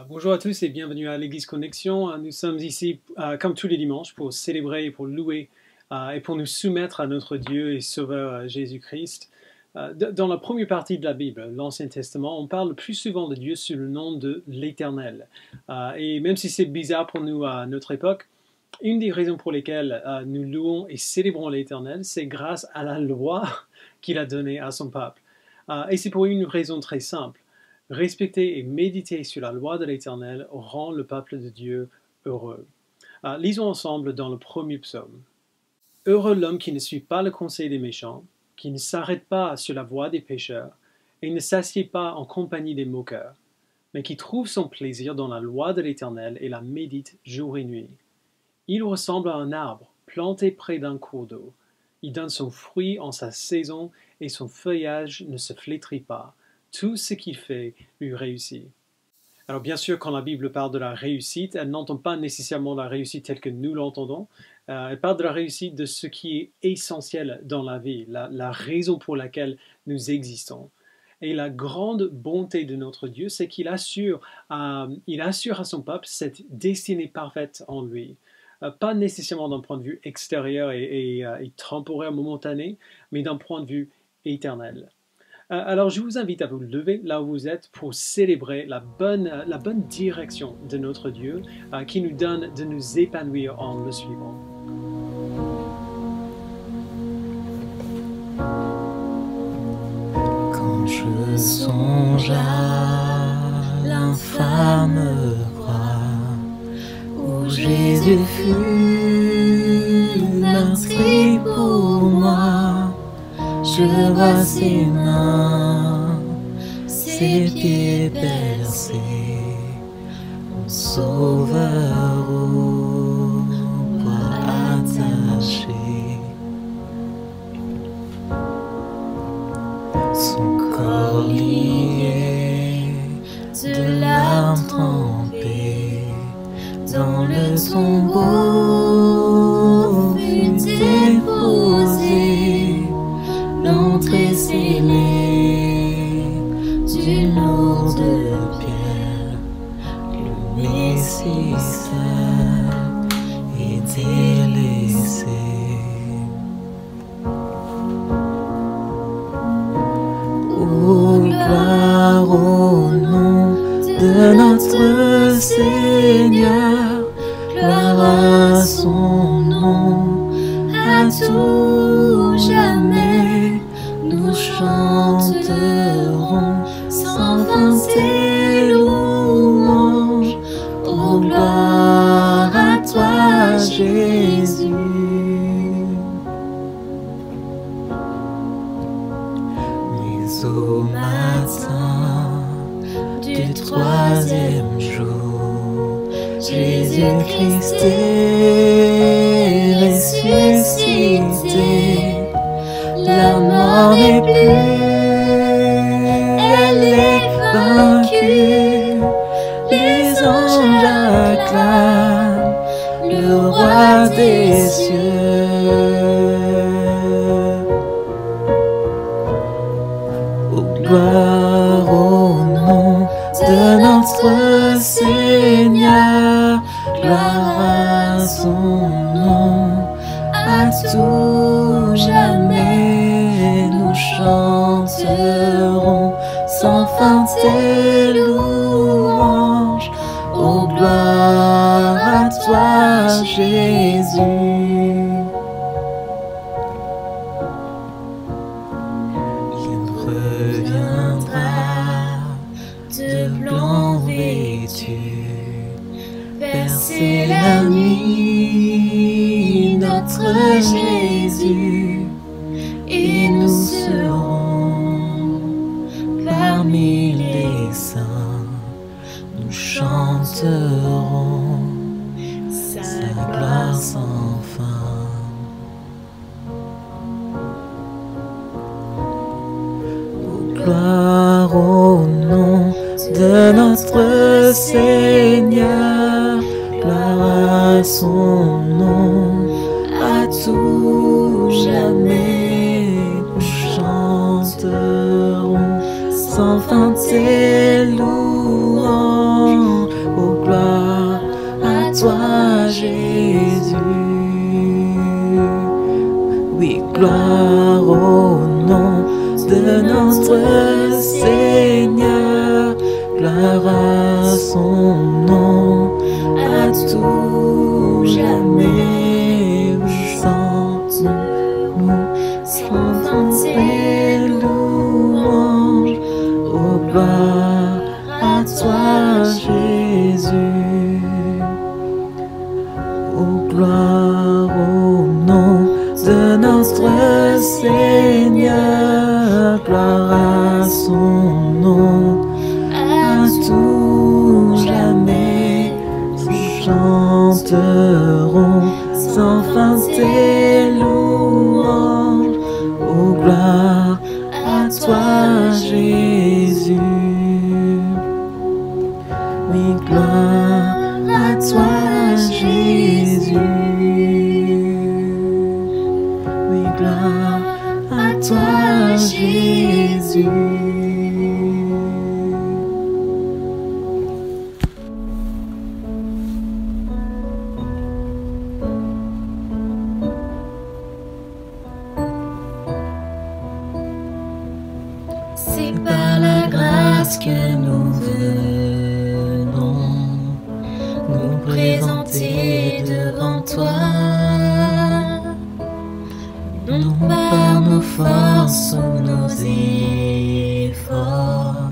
Bonjour à tous et bienvenue à l'Église Connexion. Nous sommes ici comme tous les dimanches pour célébrer et pour louer et pour nous soumettre à notre Dieu et Sauveur Jésus-Christ. Dans la première partie de la Bible, l'Ancien Testament, on parle plus souvent de Dieu sous le nom de l'Éternel. Et même si c'est bizarre pour nous à notre époque, une des raisons pour lesquelles nous louons et célébrons l'Éternel, c'est grâce à la loi qu'il a donnée à son peuple. Et c'est pour une raison très simple. Respecter et méditer sur la loi de l'Éternel rend le peuple de Dieu heureux. Lisons ensemble dans le premier psaume. Heureux l'homme qui ne suit pas le conseil des méchants, qui ne s'arrête pas sur la voie des pécheurs, et ne s'assied pas en compagnie des moqueurs, mais qui trouve son plaisir dans la loi de l'Éternel et la médite jour et nuit. Il ressemble à un arbre planté près d'un cours d'eau. Il donne son fruit en sa saison et son feuillage ne se flétrit pas. Tout ce qu'il fait lui réussit. Alors bien sûr, quand la Bible parle de la réussite, elle n'entend pas nécessairement la réussite telle que nous l'entendons. Elle parle de la réussite de ce qui est essentiel dans la vie, la raison pour laquelle nous existons. Et la grande bonté de notre Dieu, c'est qu'il assure à son peuple cette destinée parfaite en lui. Pas nécessairement d'un point de vue extérieur et temporaire, momentané, mais d'un point de vue éternel. Alors je vous invite à vous lever là où vous êtes pour célébrer la bonne direction de notre Dieu qui nous donne de nous épanouir en le suivant. Quand je songe à l'infâme croix où Jésus fut meurtri pour moi, je vois ses mains, ses pieds percés, mon sauveur au bras attaché. Son corps lié, de larmes trempées, dans le tombeau fut déposé. L'entrée scellée d'une lourde pierre, le Messie seul et délaissé. Oh, gloire au nom de notre Seigneur, gloire à son nom, à tout jamais. Nous chanterons sans fin tes louanges. Oh, gloire à toi, Jésus. Mais au matin du troisième jour, Jésus-Christ est ressuscité. La mort n'est plus, elle est vaincue. Les anges acclament le roi des cieux. Oh, gloire au nom de notre Seigneur, gloire à son nom, à tout jamais. Nous chanterons sans fin tes louanges. Oh, gloire à toi, Jésus. Il reviendra de blanc vêtu, bercer la nuit, notre Jésus. Et nous serons parmi les saints, nous chanterons sa gloire sans fin. Oh, gloire au nom de notre Seigneur, gloire à son nom, à tout jamais. Nous chanterons sans fin tes louanges. toi, Jésus. Oui, gloire au nom de notre Seigneur, gloire à son nom, à tout jamais. Nous chantons sans fin tes louanges. Oh, gloire à toi, Jésus. Oh, gloire au nom de notre Seigneur, gloire à son nom, à tout jamais. Nous chanterons sans fin tes louanges. Oh, gloire à toi, Jésus. Oui, gloire à toi, Jésus. Oui, gloire à toi, Jésus. C'est par la grâce que nous venons nous présenter devant toi, non par nos forces ou nos efforts,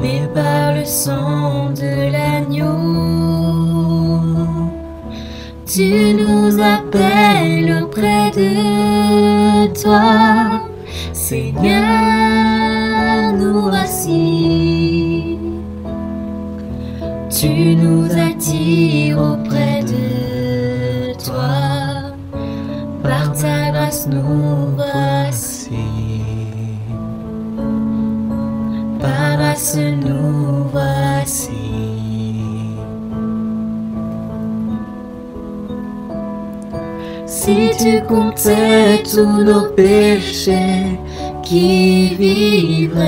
mais par le sang de l'agneau. Tu nous appelles auprès de toi, Seigneur, nous voici. Tu nous attires auprès de toi, par ta grâce nous voici. Par grâce nous voici. Si tu comptais tous nos péchés, qui vivrait?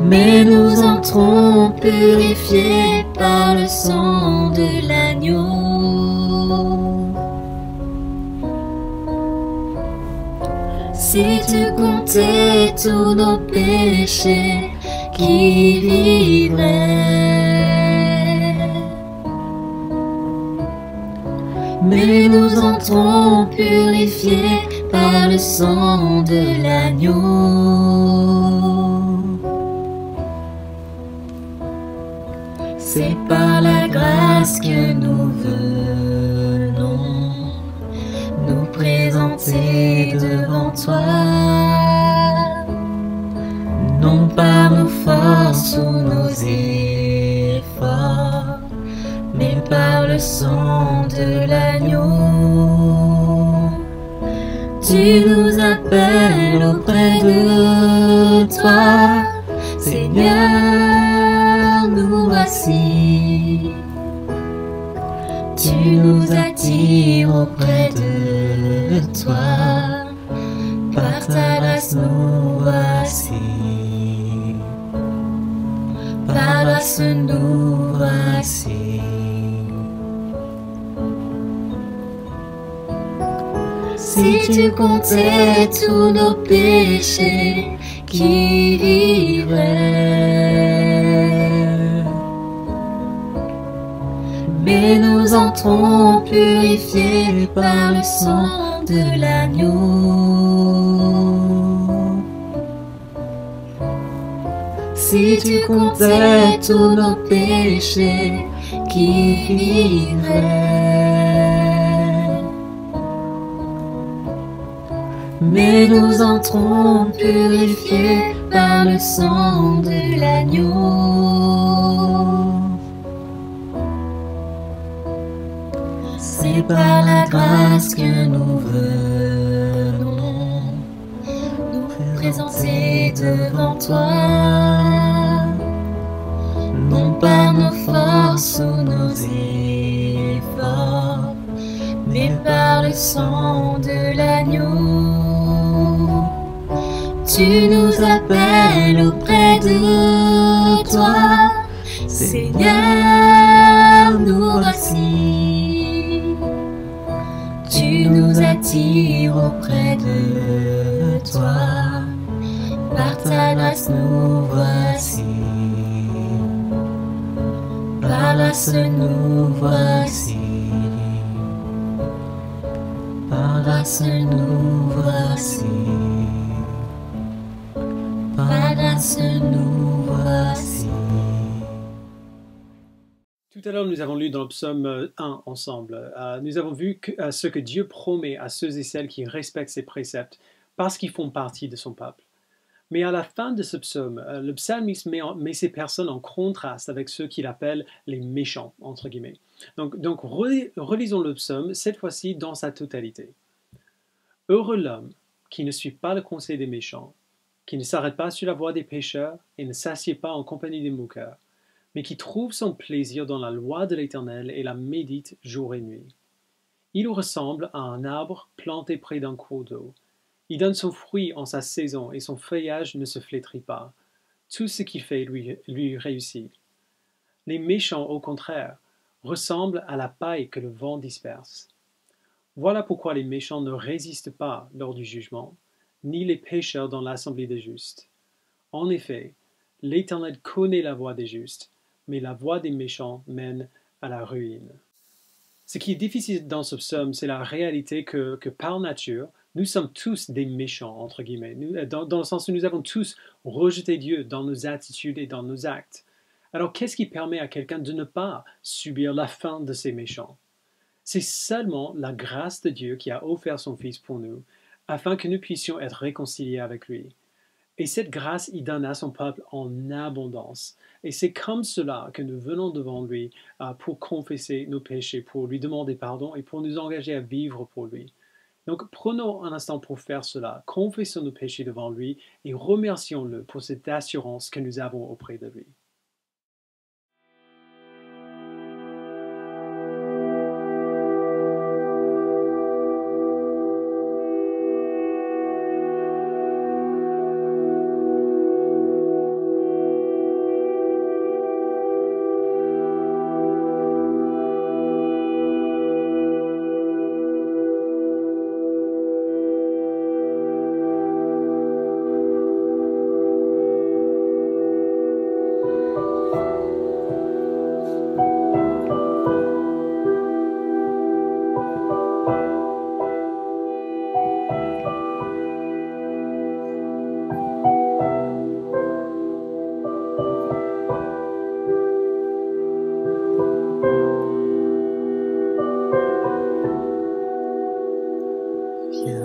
Mais nous entrons purifiés par le sang de l'agneau. Si tu comptais tous nos péchés, qui vivrait? Mais nous entrons purifiés par le sang de l'agneau. C'est par la grâce que nous venons nous présenter devant toi, non par nos forces ou nos efforts, mais par le sang de l'agneau. Tu nous appelles auprès de toi, Seigneur, nous voici. Tu nous attires auprès de toi, par ta grâce nous voici. Par grâce nous voici. Si tu comptais tous nos péchés, qui vivrait? Mais nous entrons purifiés par le sang de l'agneau. Si tu comptais tous nos péchés, qui vivrait? Mais nous entrons purifiés par le sang de l'agneau. C'est par la grâce que nous venons nous présenter devant toi, non par nos forces ou nos efforts, mais par le sang de l'agneau. Tu nous appelles auprès de toi, Seigneur, nous voici. Tu nous attires auprès de toi, par ta grâce nous voici. Par grâce nous voici. Par grâce nous voici. Par grâce nous voici. Tout à l'heure, nous avons lu dans le psaume 1 ensemble. Nous avons vu ce que Dieu promet à ceux et celles qui respectent ses préceptes parce qu'ils font partie de son peuple. Mais à la fin de ce psaume, le psalmiste met ces personnes en contraste avec ceux qu'il appelle les méchants, entre guillemets. Donc relisons le psaume, cette fois-ci dans sa totalité. Heureux l'homme qui ne suit pas le conseil des méchants, qui ne s'arrête pas sur la voie des pécheurs et ne s'assied pas en compagnie des moqueurs, mais qui trouve son plaisir dans la loi de l'Éternel et la médite jour et nuit. Il ressemble à un arbre planté près d'un cours d'eau. Il donne son fruit en sa saison et son feuillage ne se flétrit pas. Tout ce qu'il fait lui réussit. Les méchants, au contraire, ressemblent à la paille que le vent disperse. Voilà pourquoi les méchants ne résistent pas lors du jugement, ni les pécheurs dans l'assemblée des justes. En effet, l'Éternel connaît la voie des justes, mais la voie des méchants mène à la ruine. Ce qui est difficile dans ce psaume, c'est la réalité que par nature, nous sommes tous des méchants, entre guillemets, dans le sens où nous avons tous rejeté Dieu dans nos attitudes et dans nos actes. Alors qu'est-ce qui permet à quelqu'un de ne pas subir la fin de ces méchants? C'est seulement la grâce de Dieu qui a offert son Fils pour nous, afin que nous puissions être réconciliés avec lui. Et cette grâce, il donne à son peuple en abondance. Et c'est comme cela que nous venons devant lui pour confesser nos péchés, pour lui demander pardon et pour nous engager à vivre pour lui. Donc prenons un instant pour faire cela, confessons nos péchés devant lui et remercions-le pour cette assurance que nous avons auprès de lui.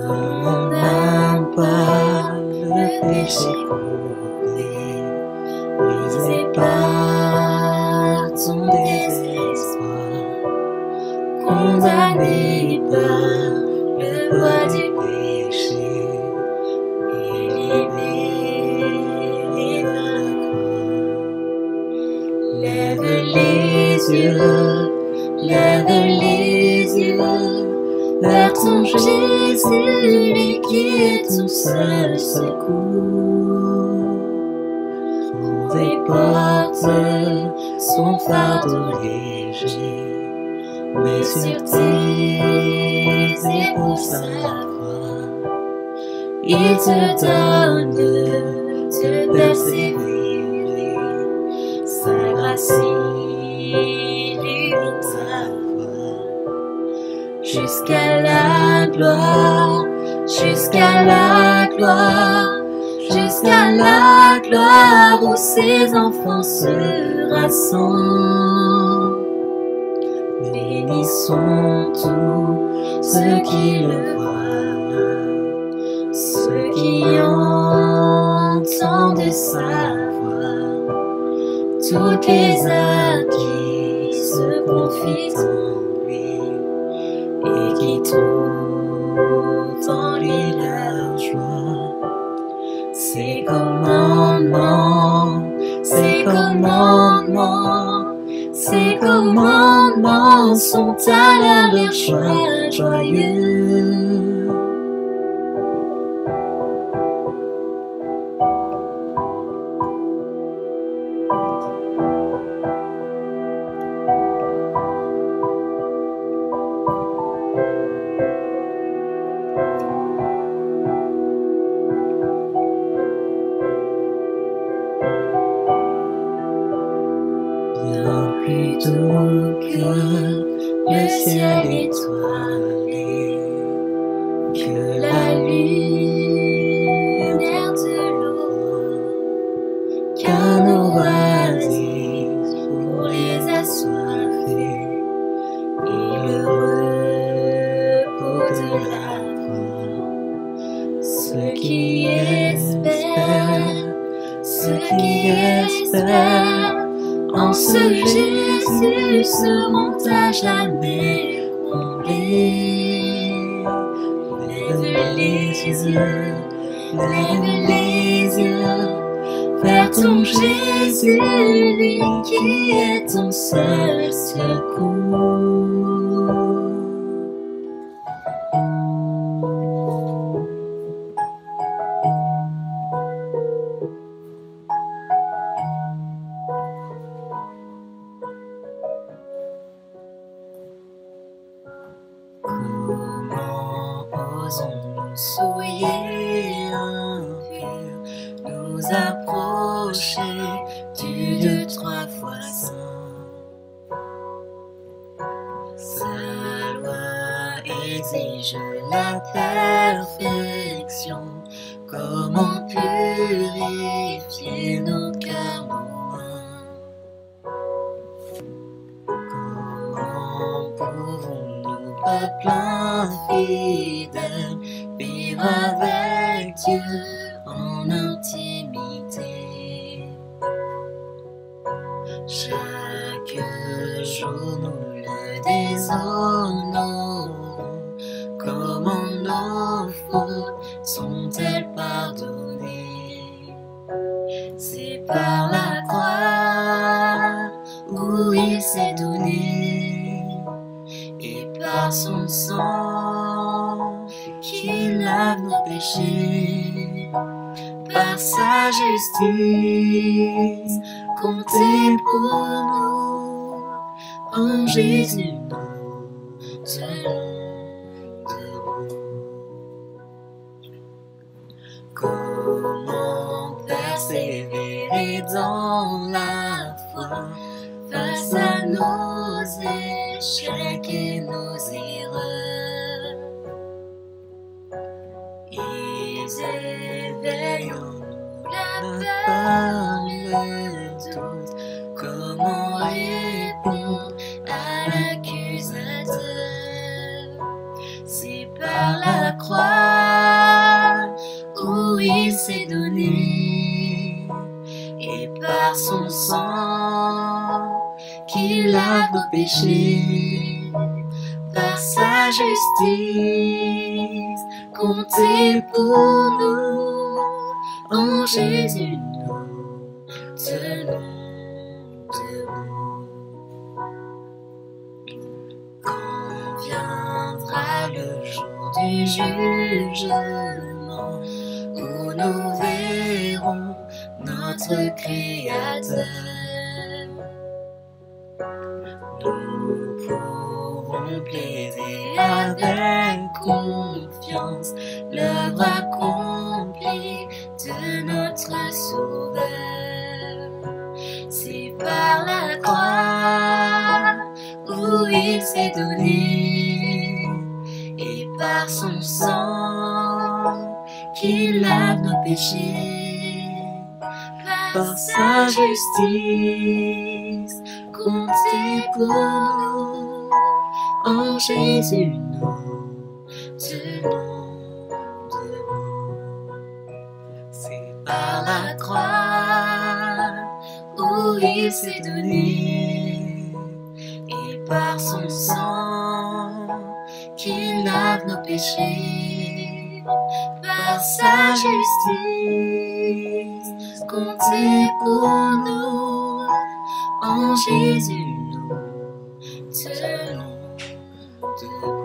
Mon âme par le péché courbé, brisé par ton désespoir, condamné par le poids du péché, et libéré par la croix. Lève les yeux vers ton Jésus, lui qui est ton seul secours. Trouve et porte son fardeau léger, mais sur tes épaules sa croix. Il te donne de persévérer, sa grâce illumine ta voie. Jusqu'à la gloire, jusqu'à la gloire, jusqu'à la gloire où ses enfants se rassemblent. Bénissons tous ceux qui le voient, ceux qui entendent sa voix, toutes les âmes qui se confient en lui et qui trouvent en lui leur joie. Ses commandements, ses commandements, ses commandements sont à leur choix joyeux. plutôt que le ciel étoilé, que la lumière de l'eau, qu'un oasis pour les assoiffés et le repos de la croix. Ceux qui espèrent en ce Jésus seront à jamais comblés. Lève les yeux vers ton Jésus, lui qui est ton seul secours. Comment osons-nous souiller impur, nous approcher du Dieu 3 fois saint? Sa loi exige la perfection. Comment purifier nos cœurs loin? Comment pouvons-nous, peuple infidèle, vivre avec Dieu en intimité? Chaque jour nous le déshonorons. Comment nos fautes sont-elles pardonnées? C'est par la croix où il s'est donné, et par son sang qu'il lave nos péchés, par sa justice comptée pour nous. En Jésus nous tenons debout. Comment persévérer dans la foi face à nos échecs et nos erreurs? Ils éveillent en nous la peur, le doute. Comment répondre à l'accusateur? C'est par la croix où il s'est donné, et par son sang qu'il lave nos péchés, par sa justice comptée pour nous. En Jésus nous tenons debout. Quand viendra le jour du jugement, où nous verrons notre Créateur, nous pourrons plaider avec confiance l'œuvre accomplie de notre Sauveur. C'est par la croix où il s'est donné, et par son sang qu'il lave nos péchés, par sa justice comptée pour nous. En Jésus nous tenons debout. C'est par la croix où il s'est donné, et par son sang qu'il lave nos péchés, par sa justice comptée pour nous. En Jésus nous tenons debout.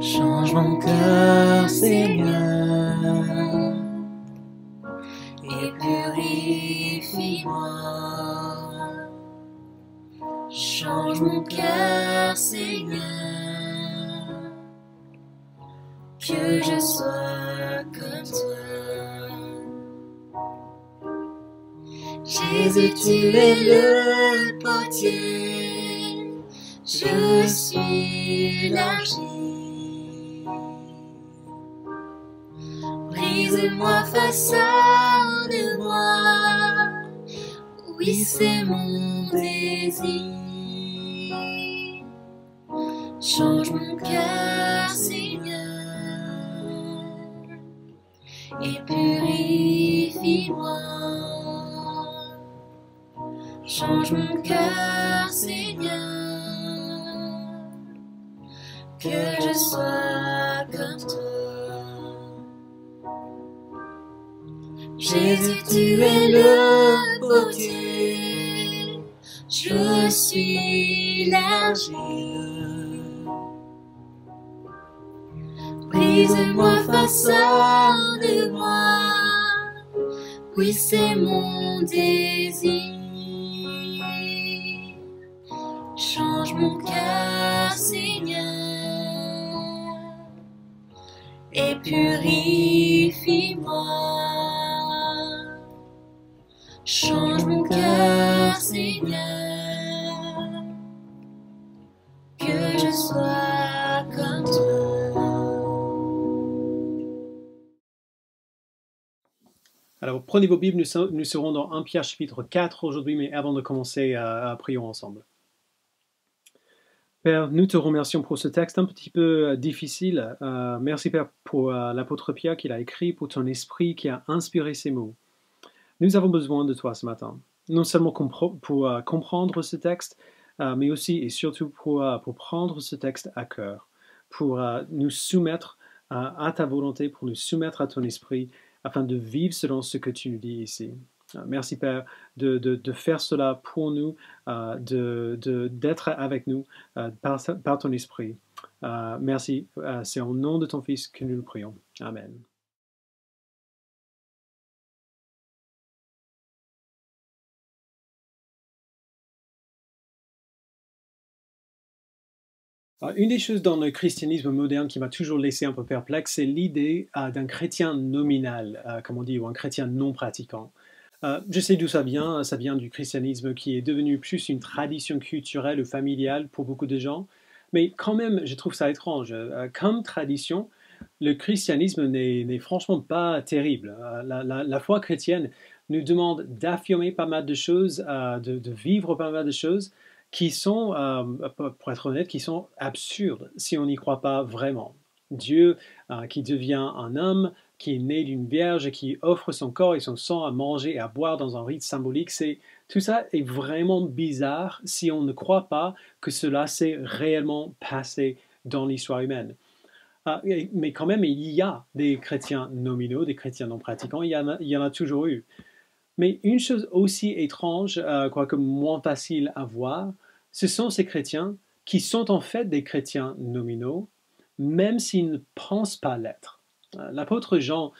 Change mon cœur, Seigneur, et Change mon cœur, Seigneur, que je sois comme toi. Jésus, tu es le potier, je suis l'argile. Brise-moi, façonne-moi, oui, c'est mon désir. Change mon cœur, Seigneur, et purifie-moi. Change mon cœur, Seigneur, que je sois comme toi. Jésus, tu es le potier, je suis l'argile. Brise-moi, façonne-moi, oui, c'est mon désir. Change mon cœur, Seigneur, et purifie-moi. Change mon cœur, Seigneur, que je sois comme toi. Alors, prenez vos Bibles, nous serons dans 1 Pierre chapitre 4 aujourd'hui, mais avant de commencer, prions ensemble. Père, nous te remercions pour ce texte un petit peu difficile. Merci Père pour l'apôtre Pierre qu'il a écrit, pour ton esprit qui a inspiré ces mots. Nous avons besoin de toi ce matin, non seulement pour comprendre ce texte, mais aussi et surtout pour prendre ce texte à cœur, pour nous soumettre à ta volonté, pour nous soumettre à ton esprit, afin de vivre selon ce que tu nous dis ici. Merci Père de faire cela pour nous, d'être avec nous par ton esprit. Merci, c'est au nom de ton Fils que nous le prions. Amen. Une des choses dans le christianisme moderne qui m'a toujours laissé un peu perplexe, c'est l'idée d'un chrétien nominal, comme on dit, ou un chrétien non pratiquant. Je sais d'où ça vient du christianisme qui est devenu plus une tradition culturelle ou familiale pour beaucoup de gens, mais quand même, je trouve ça étrange. Comme tradition, le christianisme n'est franchement pas terrible. La foi chrétienne nous demande d'affirmer pas mal de choses, de vivre pas mal de choses, qui sont, pour être honnête, qui sont absurdes si on n'y croit pas vraiment. Dieu qui devient un homme, qui est né d'une vierge et qui offre son corps et son sang à manger et à boire dans un rite symbolique, tout ça est vraiment bizarre si on ne croit pas que cela s'est réellement passé dans l'histoire humaine. Mais quand même, il y a des chrétiens nominaux, des chrétiens non pratiquants, il y en a toujours eu. Mais une chose aussi étrange, quoique moins facile à voir, ce sont ces chrétiens qui sont en fait des chrétiens nominaux, même s'ils ne pensent pas l'être. L'apôtre Jean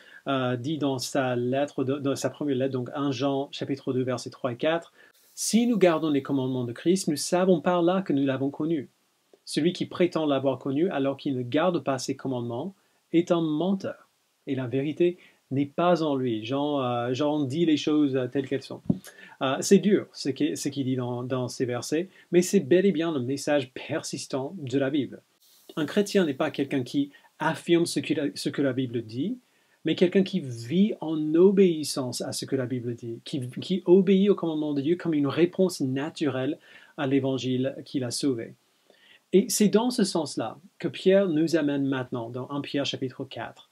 dit dans sa lettre, dans sa première lettre, donc 1 Jean chapitre 2 versets 3 et 4, « Si nous gardons les commandements de Christ, nous savons par là que nous l'avons connu. Celui qui prétend l'avoir connu alors qu'il ne garde pas ses commandements est un menteur. Et la vérité n'est pas en lui. » Jean dit les choses telles qu'elles sont. C'est dur ce qu'il dit dans ces versets, mais c'est bel et bien le message persistant de la Bible. Un chrétien n'est pas quelqu'un qui affirme ce que la Bible dit, mais quelqu'un qui vit en obéissance à ce que la Bible dit, qui obéit au commandement de Dieu comme une réponse naturelle à l'évangile qu'il a sauvé. Et c'est dans ce sens-là que Pierre nous amène maintenant dans 1 Pierre chapitre 4.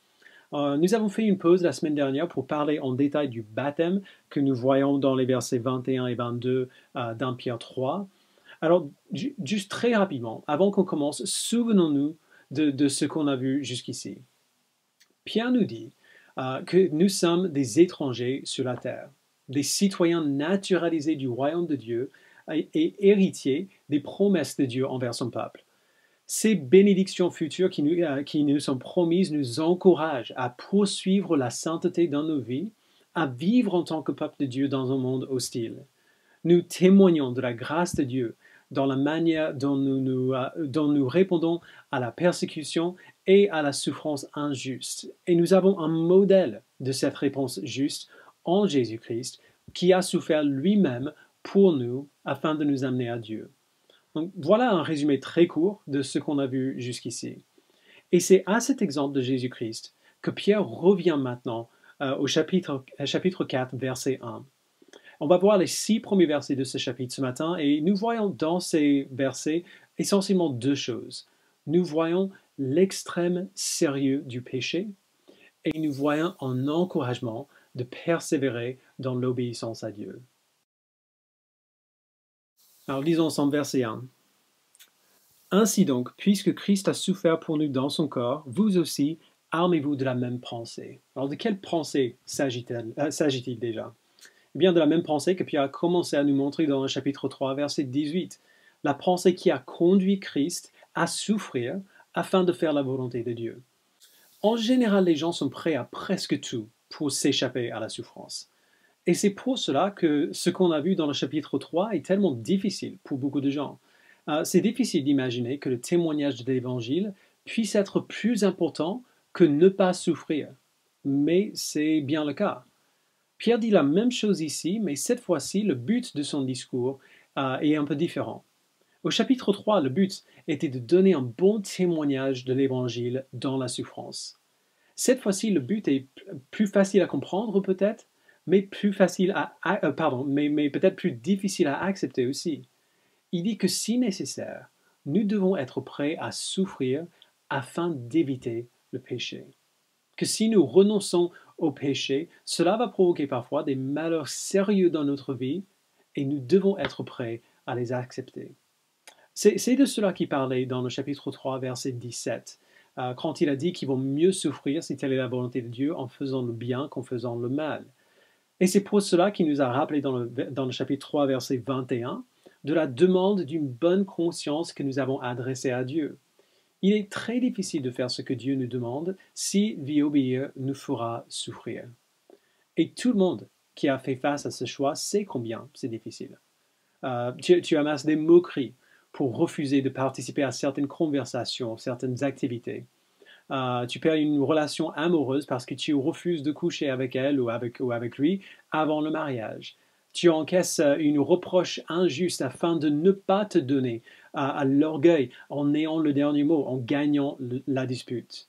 Nous avons fait une pause la semaine dernière pour parler en détail du baptême que nous voyons dans les versets 21 et 22 d'1 Pierre 3. Alors, juste très rapidement, avant qu'on commence, souvenons-nous de ce qu'on a vu jusqu'ici. Pierre nous dit que nous sommes des étrangers sur la terre, des citoyens naturalisés du royaume de Dieu et héritiers des promesses de Dieu envers son peuple. Ces bénédictions futures qui nous sont promises nous encouragent à poursuivre la sainteté dans nos vies, à vivre en tant que peuple de Dieu dans un monde hostile. Nous témoignons de la grâce de Dieu dans la manière dont dont nous répondons à la persécution et à la souffrance injuste. Et nous avons un modèle de cette réponse juste en Jésus-Christ qui a souffert lui-même pour nous afin de nous amener à Dieu. Donc voilà un résumé très court de ce qu'on a vu jusqu'ici. Et c'est à cet exemple de Jésus-Christ que Pierre revient maintenant au chapitre 4, verset 1. On va voir les 6 premiers versets de ce chapitre ce matin et nous voyons dans ces versets essentiellement 2 choses. Nous voyons l'extrême sérieux du péché et nous voyons un encouragement de persévérer dans l'obéissance à Dieu. Alors lisons ensemble verset 1. Ainsi donc, puisque Christ a souffert pour nous dans son corps, vous aussi, armez-vous de la même pensée. Alors de quelle pensée s'agit-il déjà? Eh bien de la même pensée que Pierre a commencé à nous montrer dans le chapitre 3, verset 18. La pensée qui a conduit Christ à souffrir afin de faire la volonté de Dieu. En général, les gens sont prêts à presque tout pour s'échapper à la souffrance. Et c'est pour cela que ce qu'on a vu dans le chapitre 3 est tellement difficile pour beaucoup de gens. C'est difficile d'imaginer que le témoignage de l'Évangile puisse être plus important que ne pas souffrir. Mais c'est bien le cas. Pierre dit la même chose ici, mais cette fois-ci, le but de son discours est un peu différent. Au chapitre 3, le but était de donner un bon témoignage de l'Évangile dans la souffrance. Cette fois-ci, le but est plus facile à comprendre peut-être, mais peut-être plus difficile à accepter aussi. Il dit que si nécessaire, nous devons être prêts à souffrir afin d'éviter le péché. Que si nous renonçons au péché, cela va provoquer parfois des malheurs sérieux dans notre vie et nous devons être prêts à les accepter. C'est de cela qu'il parlait dans le chapitre 3, verset 17, quand il a dit qu'il vaut mieux souffrir si telle est la volonté de Dieu en faisant le bien qu'en faisant le mal. Et c'est pour cela qu'il nous a rappelé dans le chapitre 3, verset 21, de la demande d'une bonne conscience que nous avons adressée à Dieu. Il est très difficile de faire ce que Dieu nous demande si lui obéir nous fera souffrir. Et tout le monde qui a fait face à ce choix sait combien c'est difficile. Tu amasses des moqueries pour refuser de participer à certaines conversations, certaines activités. Tu perds une relation amoureuse parce que tu refuses de coucher avec elle ou avec lui avant le mariage. Tu encaisses une reproche injuste afin de ne pas te donner à l'orgueil en ayant le dernier mot, en gagnant la dispute.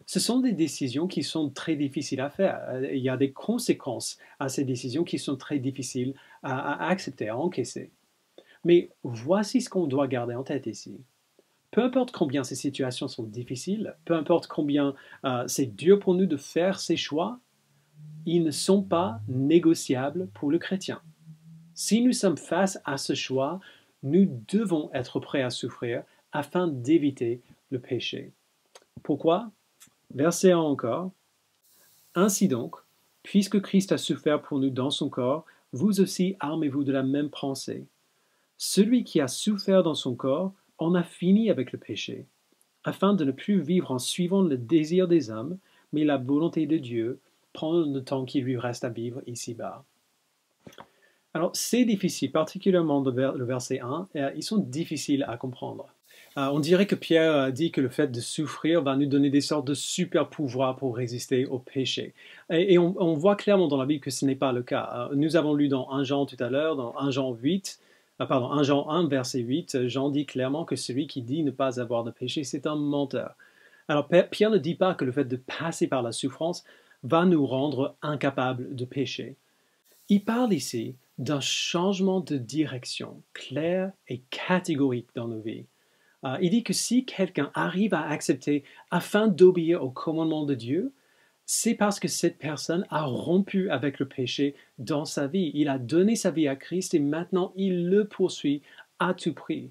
Ce sont des décisions qui sont très difficiles à faire. Il y a des conséquences à ces décisions qui sont très difficiles à accepter, à encaisser. Mais voici ce qu'on doit garder en tête ici. Peu importe combien ces situations sont difficiles, peu importe combien c'est dur pour nous de faire ces choix, ils ne sont pas négociables pour le chrétien. Si nous sommes face à ce choix, nous devons être prêts à souffrir afin d'éviter le péché. Pourquoi? Verset 1 encore. Ainsi donc, puisque Christ a souffert pour nous dans son corps, vous aussi armez-vous de la même pensée. Celui qui a souffert dans son corps en a fini avec le péché, afin de ne plus vivre en suivant le désir des hommes, mais la volonté de Dieu, prendre le temps qu'il lui reste à vivre ici-bas. Alors, c'est difficile, particulièrement le verset 1, ils sont difficiles à comprendre. On dirait que Pierre dit que le fait de souffrir va nous donner des sortes de super pouvoirs pour résister au péché. Et on voit clairement dans la Bible que ce n'est pas le cas. Nous avons lu dans 1 Jean tout à l'heure, dans 1 Jean 1 verset 8, Jean dit clairement que celui qui dit ne pas avoir de péché, c'est un menteur. Alors Pierre ne dit pas que le fait de passer par la souffrance va nous rendre incapables de pécher. Il parle ici d'un changement de direction clair et catégorique dans nos vies. Il dit que si quelqu'un arrive à accepter afin d'obéir au commandement de Dieu, c'est parce que cette personne a rompu avec le péché dans sa vie. Il a donné sa vie à Christ et maintenant il le poursuit à tout prix.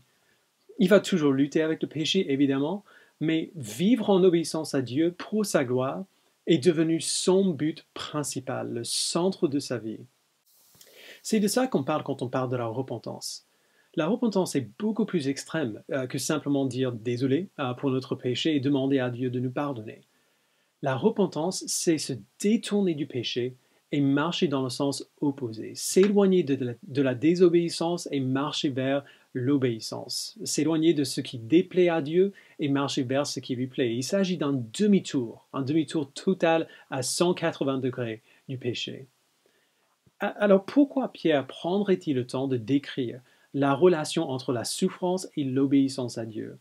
Il va toujours lutter avec le péché, évidemment, mais vivre en obéissance à Dieu pour sa gloire est devenu son but principal, le centre de sa vie. C'est de ça qu'on parle quand on parle de la repentance. La repentance est beaucoup plus extrême que simplement dire désolé pour notre péché et demander à Dieu de nous pardonner. La repentance, c'est se détourner du péché et marcher dans le sens opposé, s'éloigner de la désobéissance et marcher vers l'obéissance, s'éloigner de ce qui déplaît à Dieu et marcher vers ce qui lui plaît. Il s'agit d'un demi-tour total à 180 degrés du péché. Alors pourquoi Pierre prendrait-il le temps de décrire la relation entre la souffrance et l'obéissance à Dieu?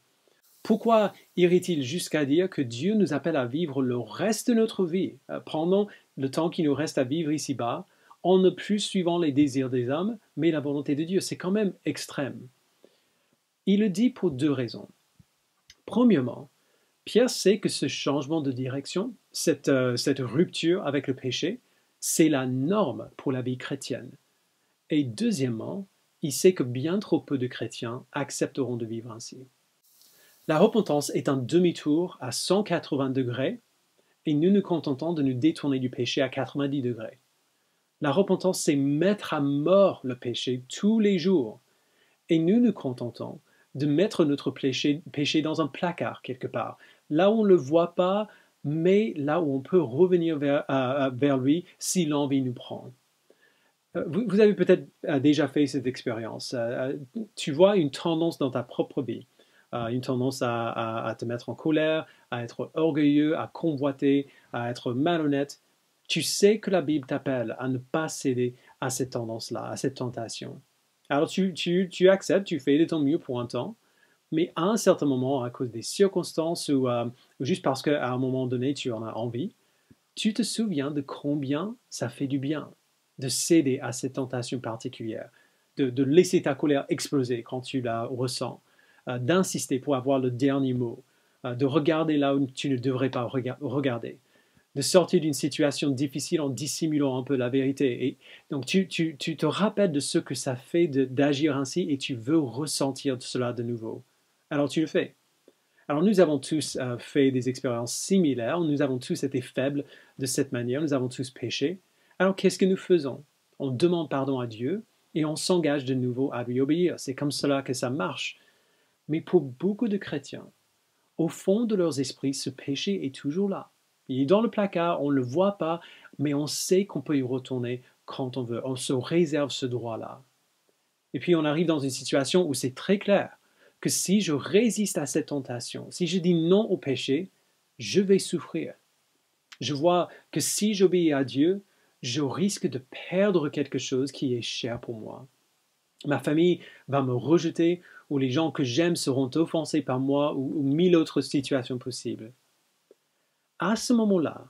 Pourquoi irait-il jusqu'à dire que Dieu nous appelle à vivre le reste de notre vie, pendant le temps qui nous reste à vivre ici-bas, en ne plus suivant les désirs des hommes, mais la volonté de Dieu? C'est quand même extrême. Il le dit pour deux raisons. Premièrement, Pierre sait que ce changement de direction, cette rupture avec le péché, c'est la norme pour la vie chrétienne. Et deuxièmement, il sait que bien trop peu de chrétiens accepteront de vivre ainsi. La repentance est un demi-tour à 180 degrés et nous nous contentons de nous détourner du péché à 90 degrés. La repentance, c'est mettre à mort le péché tous les jours. Et nous nous contentons de mettre notre péché dans un placard quelque part, là où on ne le voit pas, mais là où on peut revenir vers lui si l'envie nous prend. Vous avez peut-être déjà fait cette expérience. Tu vois une tendance dans ta propre vie, une tendance à te mettre en colère, à être orgueilleux, à convoiter, à être malhonnête. Tu sais que la Bible t'appelle à ne pas céder à cette tendance-là, à cette tentation. Alors tu acceptes, tu fais de ton mieux pour un temps, mais à un certain moment, à cause des circonstances ou juste parce qu'à un moment donné tu en as envie, tu te souviens de combien ça fait du bien de céder à cette tentation particulière, de laisser ta colère exploser quand tu la ressens, d'insister pour avoir le dernier mot, de regarder là où tu ne devrais pas regarder, de sortir d'une situation difficile en dissimulant un peu la vérité. Et donc tu te rappelles de ce que ça fait d'agir ainsi et tu veux ressentir cela de nouveau. Alors tu le fais. Alors nous avons tous fait des expériences similaires, nous avons tous été faibles de cette manière, nous avons tous péché. Alors qu'est-ce que nous faisons? On demande pardon à Dieu et on s'engage de nouveau à lui obéir. C'est comme cela que ça marche. Mais pour beaucoup de chrétiens, au fond de leurs esprits, ce péché est toujours là. Il est dans le placard, on ne le voit pas, mais on sait qu'on peut y retourner quand on veut. On se réserve ce droit-là. Et puis on arrive dans une situation où c'est très clair que si je résiste à cette tentation, si je dis non au péché, je vais souffrir. Je vois que si j'obéis à Dieu, je risque de perdre quelque chose qui est cher pour moi. Ma famille va me rejeter ou les gens que j'aime seront offensés par moi ou mille autres situations possibles. À ce moment-là,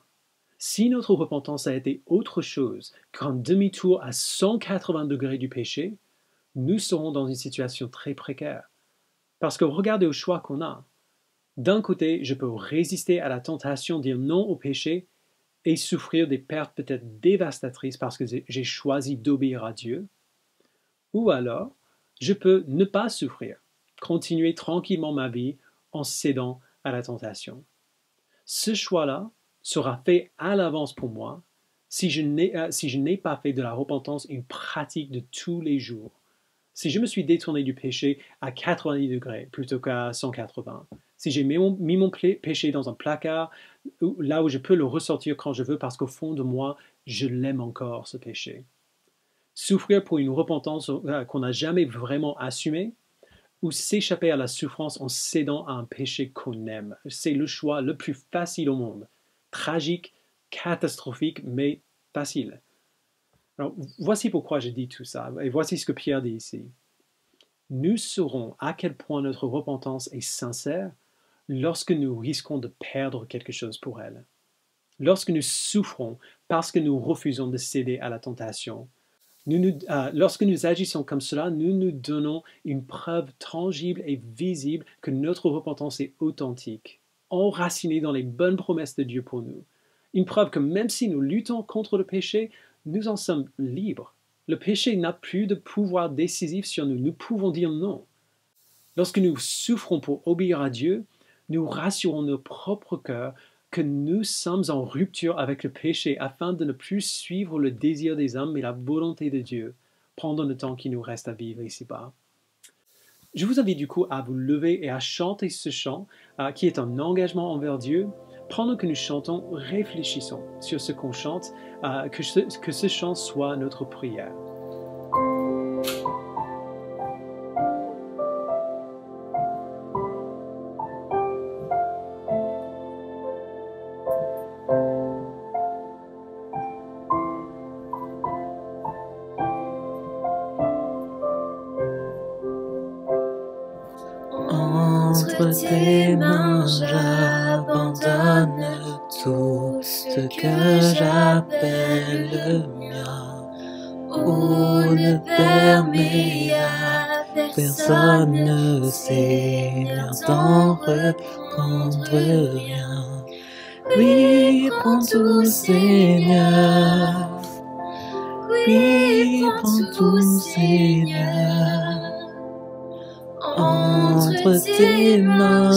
si notre repentance a été autre chose qu'un demi-tour à 180 degrés du péché, nous serons dans une situation très précaire. Parce que regardez au choix qu'on a. D'un côté, je peux résister à la tentation de dire non au péché et souffrir des pertes peut-être dévastatrices parce que j'ai choisi d'obéir à Dieu. Ou alors, je peux ne pas souffrir, continuer tranquillement ma vie en cédant à la tentation. Ce choix-là sera fait à l'avance pour moi si je n'ai pas fait de la repentance une pratique de tous les jours. Si je me suis détourné du péché à 90 degrés plutôt qu'à 180, si j'ai mis mon péché dans un placard, là où je peux le ressortir quand je veux parce qu'au fond de moi, je l'aime encore, ce péché. Souffrir pour une repentance qu'on n'a jamais vraiment assumée, ou s'échapper à la souffrance en cédant à un péché qu'on aime. C'est le choix le plus facile au monde. Tragique, catastrophique, mais facile. Alors, voici pourquoi je dis tout ça, et voici ce que Pierre dit ici. Nous saurons à quel point notre repentance est sincère lorsque nous risquons de perdre quelque chose pour elle. Lorsque nous souffrons parce que nous refusons de céder à la tentation. Lorsque nous agissons comme cela, nous nous donnons une preuve tangible et visible que notre repentance est authentique, enracinée dans les bonnes promesses de Dieu pour nous. Une preuve que même si nous luttons contre le péché, nous en sommes libres. Le péché n'a plus de pouvoir décisif sur nous. Nous pouvons dire non. Lorsque nous souffrons pour obéir à Dieu, nous rassurons nos propres cœurs que nous sommes en rupture avec le péché afin de ne plus suivre le désir des hommes mais la volonté de Dieu pendant le temps qui nous reste à vivre ici-bas. Je vous invite du coup à vous lever et à chanter ce chant qui est un engagement envers Dieu. Pendant que nous chantons, réfléchissons sur ce qu'on chante, que ce chant soit notre prière. Entre tes mains, j'abandonne tout ce que j'appelle le mien. Oh, ne permets à personne, Seigneur, d'en reprendre rien. Oui, prends tout, Seigneur. Oui, prends tout, Seigneur. Entre tes mains,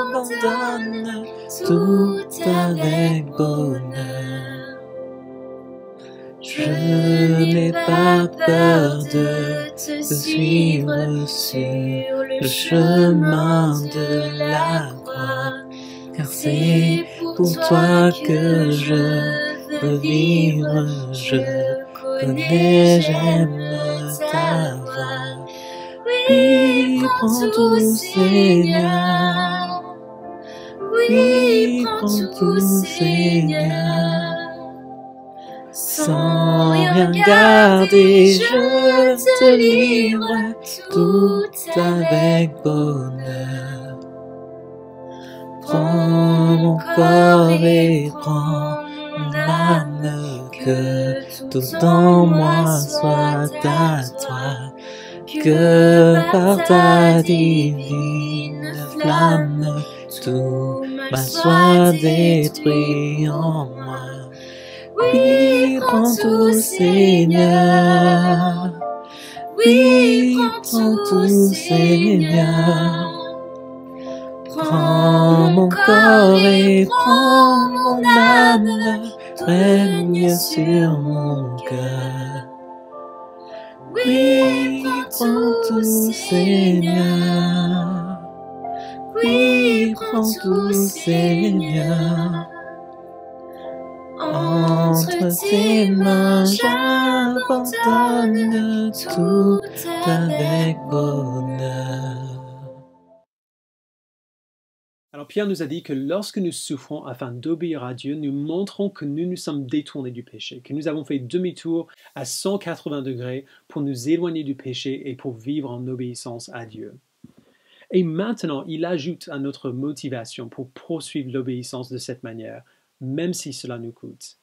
j'abandonne tout avec bonheur. Je n'ai pas peur de te suivre sur le chemin de la croix, car c'est pour toi que je veux vivre. Je connais, j'aime ta voix. Oui, prends tout, Seigneur. Oui, prends tout, Seigneur. Sans rien garder, je te livre tout avec bonheur. Prends mon corps et prends mon âme, que tout en moi soit à toi. Que par ta divine flamme, tout mal soit détruit en moi. Oui, prends tout, Seigneur. Oui, prends tout, Seigneur. Prends mon corps et prends mon âme, règne sur mon cœur. Oui, prends tout, Seigneur. Oui, prends tout, Seigneur. Entre tes mains, j'abandonne tout avec bonheur. Alors Pierre nous a dit que lorsque nous souffrons afin d'obéir à Dieu, nous montrons que nous nous sommes détournés du péché, que nous avons fait demi-tour à 180 degrés pour nous éloigner du péché et pour vivre en obéissance à Dieu. Et maintenant, il ajoute à notre motivation pour poursuivre l'obéissance de cette manière, même si cela nous coûte.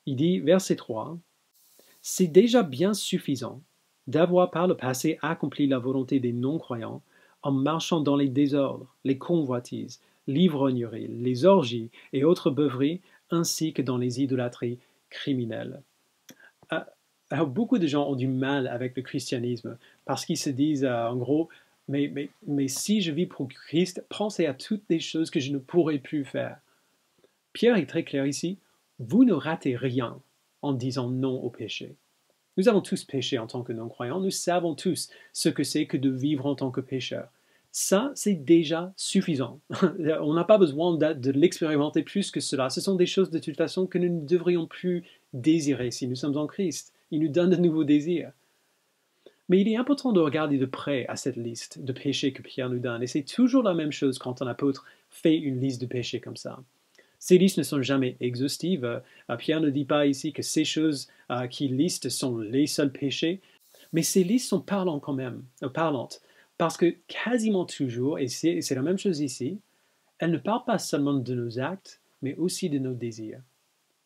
Il dit, verset 3, « C'est déjà bien suffisant d'avoir par le passé accompli la volonté des non-croyants en marchant dans les désordres, les convoitises, l'ivrognerie, les orgies et autres beuveries, ainsi que dans les idolâtries criminelles. » Alors, beaucoup de gens ont du mal avec le christianisme parce qu'ils se disent, en gros, mais si je vis pour Christ, pensez à toutes les choses que je ne pourrais plus faire. Pierre est très clair ici, vous ne ratez rien en disant non au péché. Nous avons tous péché en tant que non-croyants, nous savons tous ce que c'est que de vivre en tant que pécheur. Ça, c'est déjà suffisant. On n'a pas besoin de l'expérimenter plus que cela. Ce sont des choses de toute façon que nous ne devrions plus désirer si nous sommes en Christ. Il nous donne de nouveaux désirs. Mais il est important de regarder de près à cette liste de péchés que Pierre nous donne. Et c'est toujours la même chose quand un apôtre fait une liste de péchés comme ça. Ces listes ne sont jamais exhaustives. Pierre ne dit pas ici que ces choses qu'il liste sont les seuls péchés. Mais ces listes sont parlantes quand même, parlantes. Parce que quasiment toujours, et c'est la même chose ici, elles ne parlent pas seulement de nos actes, mais aussi de nos désirs.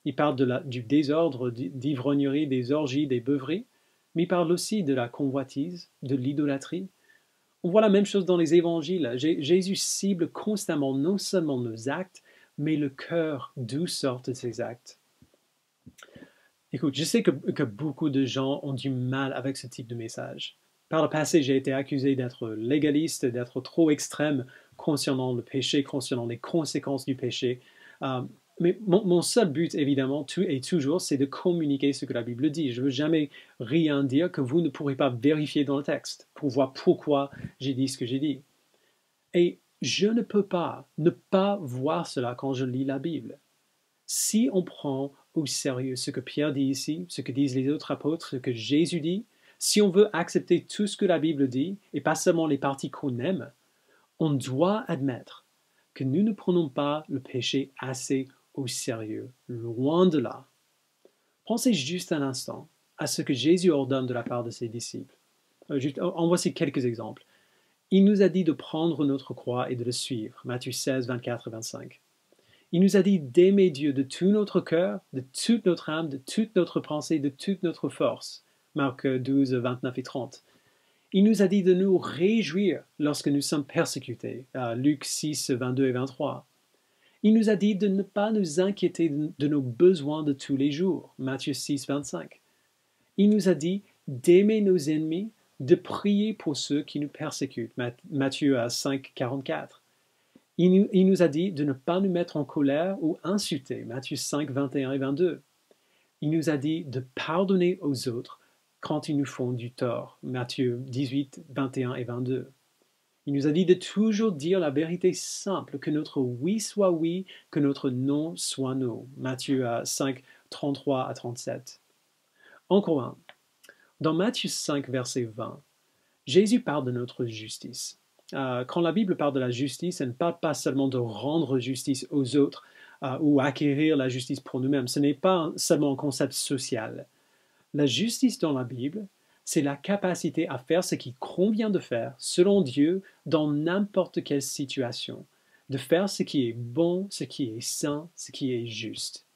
Il parle du désordre, d'ivrognerie, des orgies, des beuveries, mais il parle aussi de la convoitise, de l'idolâtrie. On voit la même chose dans les évangiles. Jésus cible constamment non seulement nos actes, mais le cœur d'où sortent ces actes. Écoute, je sais que beaucoup de gens ont du mal avec ce type de message. Par le passé, j'ai été accusé d'être légaliste, d'être trop extrême concernant le péché, concernant les conséquences du péché. Mais mon seul but, évidemment, et toujours, c'est de communiquer ce que la Bible dit. Je ne veux jamais rien dire que vous ne pourrez pas vérifier dans le texte pour voir pourquoi j'ai dit ce que j'ai dit. Et je ne peux pas ne pas voir cela quand je lis la Bible. Si on prend au sérieux ce que Pierre dit ici, ce que disent les autres apôtres, ce que Jésus dit, si on veut accepter tout ce que la Bible dit, et pas seulement les parties qu'on aime, on doit admettre que nous ne prenons pas le péché assez au sérieux, loin de là. Pensez juste un instant à ce que Jésus ordonne de la part de ses disciples. En voici quelques exemples. Il nous a dit de prendre notre croix et de le suivre. Matthieu 16, 24 et 25. Il nous a dit d'aimer Dieu de tout notre cœur, de toute notre âme, de toute notre pensée, de toute notre force. Marc 12, 29 et 30. Il nous a dit de nous réjouir lorsque nous sommes persécutés. Luc 6, 22 et 23. Il nous a dit de ne pas nous inquiéter de nos besoins de tous les jours. Matthieu 6, 25. Il nous a dit d'aimer nos ennemis, de prier pour ceux qui nous persécutent. Matthieu 5, 44. Il nous a dit de ne pas nous mettre en colère ou insulter. Matthieu 5, 21 et 22. Il nous a dit de pardonner aux autres quand ils nous font du tort. Matthieu 18, 21 et 22. Il nous a dit de toujours dire la vérité simple, que notre oui soit oui, que notre non soit non. Matthieu 5, 33 à 37. Encore un. Dans Matthieu 5, verset 20, Jésus parle de notre justice. Quand la Bible parle de la justice, elle ne parle pas seulement de rendre justice aux autres ou acquérir la justice pour nous-mêmes. Ce n'est pas seulement un concept social. La justice dans la Bible, c'est la capacité à faire ce qui convient de faire, selon Dieu, dans n'importe quelle situation. De faire ce qui est bon, ce qui est saint, ce qui est juste.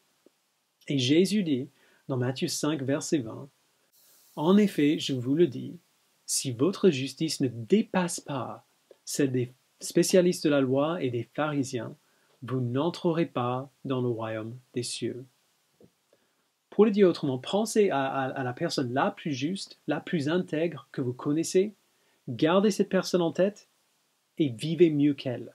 Et Jésus dit, dans Matthieu 5, verset 20, « En effet, je vous le dis, si votre justice ne dépasse pas celle des spécialistes de la loi et des pharisiens, vous n'entrerez pas dans le royaume des cieux. » Pour le dire autrement, pensez à la personne la plus juste, la plus intègre que vous connaissez, gardez cette personne en tête et vivez mieux qu'elle.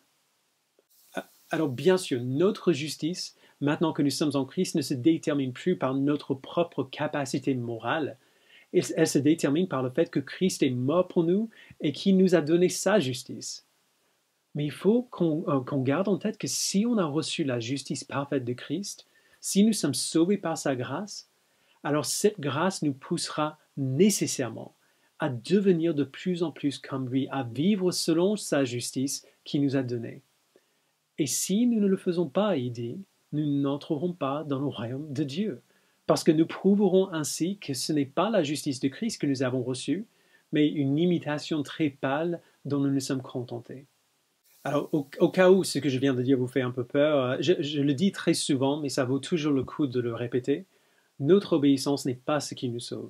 Alors bien sûr, notre justice, maintenant que nous sommes en Christ, ne se détermine plus par notre propre capacité morale. Elle se détermine par le fait que Christ est mort pour nous et qu'il nous a donné sa justice. Mais il faut qu'on garde en tête que si on a reçu la justice parfaite de Christ, si nous sommes sauvés par sa grâce, alors cette grâce nous poussera nécessairement à devenir de plus en plus comme lui, à vivre selon sa justice qu'il nous a donnée. Et si nous ne le faisons pas, il dit, nous n'entrerons pas dans le royaume de Dieu, parce que nous prouverons ainsi que ce n'est pas la justice de Christ que nous avons reçue, mais une imitation très pâle dont nous nous sommes contentés. Alors, au cas où ce que je viens de dire vous fait un peu peur, je le dis très souvent, mais ça vaut toujours le coup de le répéter. Notre obéissance n'est pas ce qui nous sauve.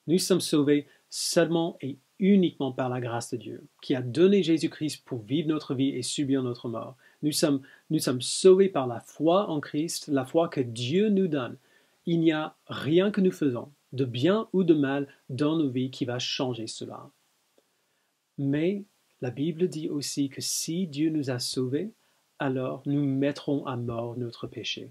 Nous sommes sauvés seulement et uniquement par la grâce de Dieu, qui a donné Jésus-Christ pour vivre notre vie et subir notre mort. Nous sommes sauvés par la foi en Christ, la foi que Dieu nous donne. Il n'y a rien que nous faisons, de bien ou de mal, dans nos vies qui va changer cela. Mais la Bible dit aussi que si Dieu nous a sauvés, alors nous mettrons à mort notre péché.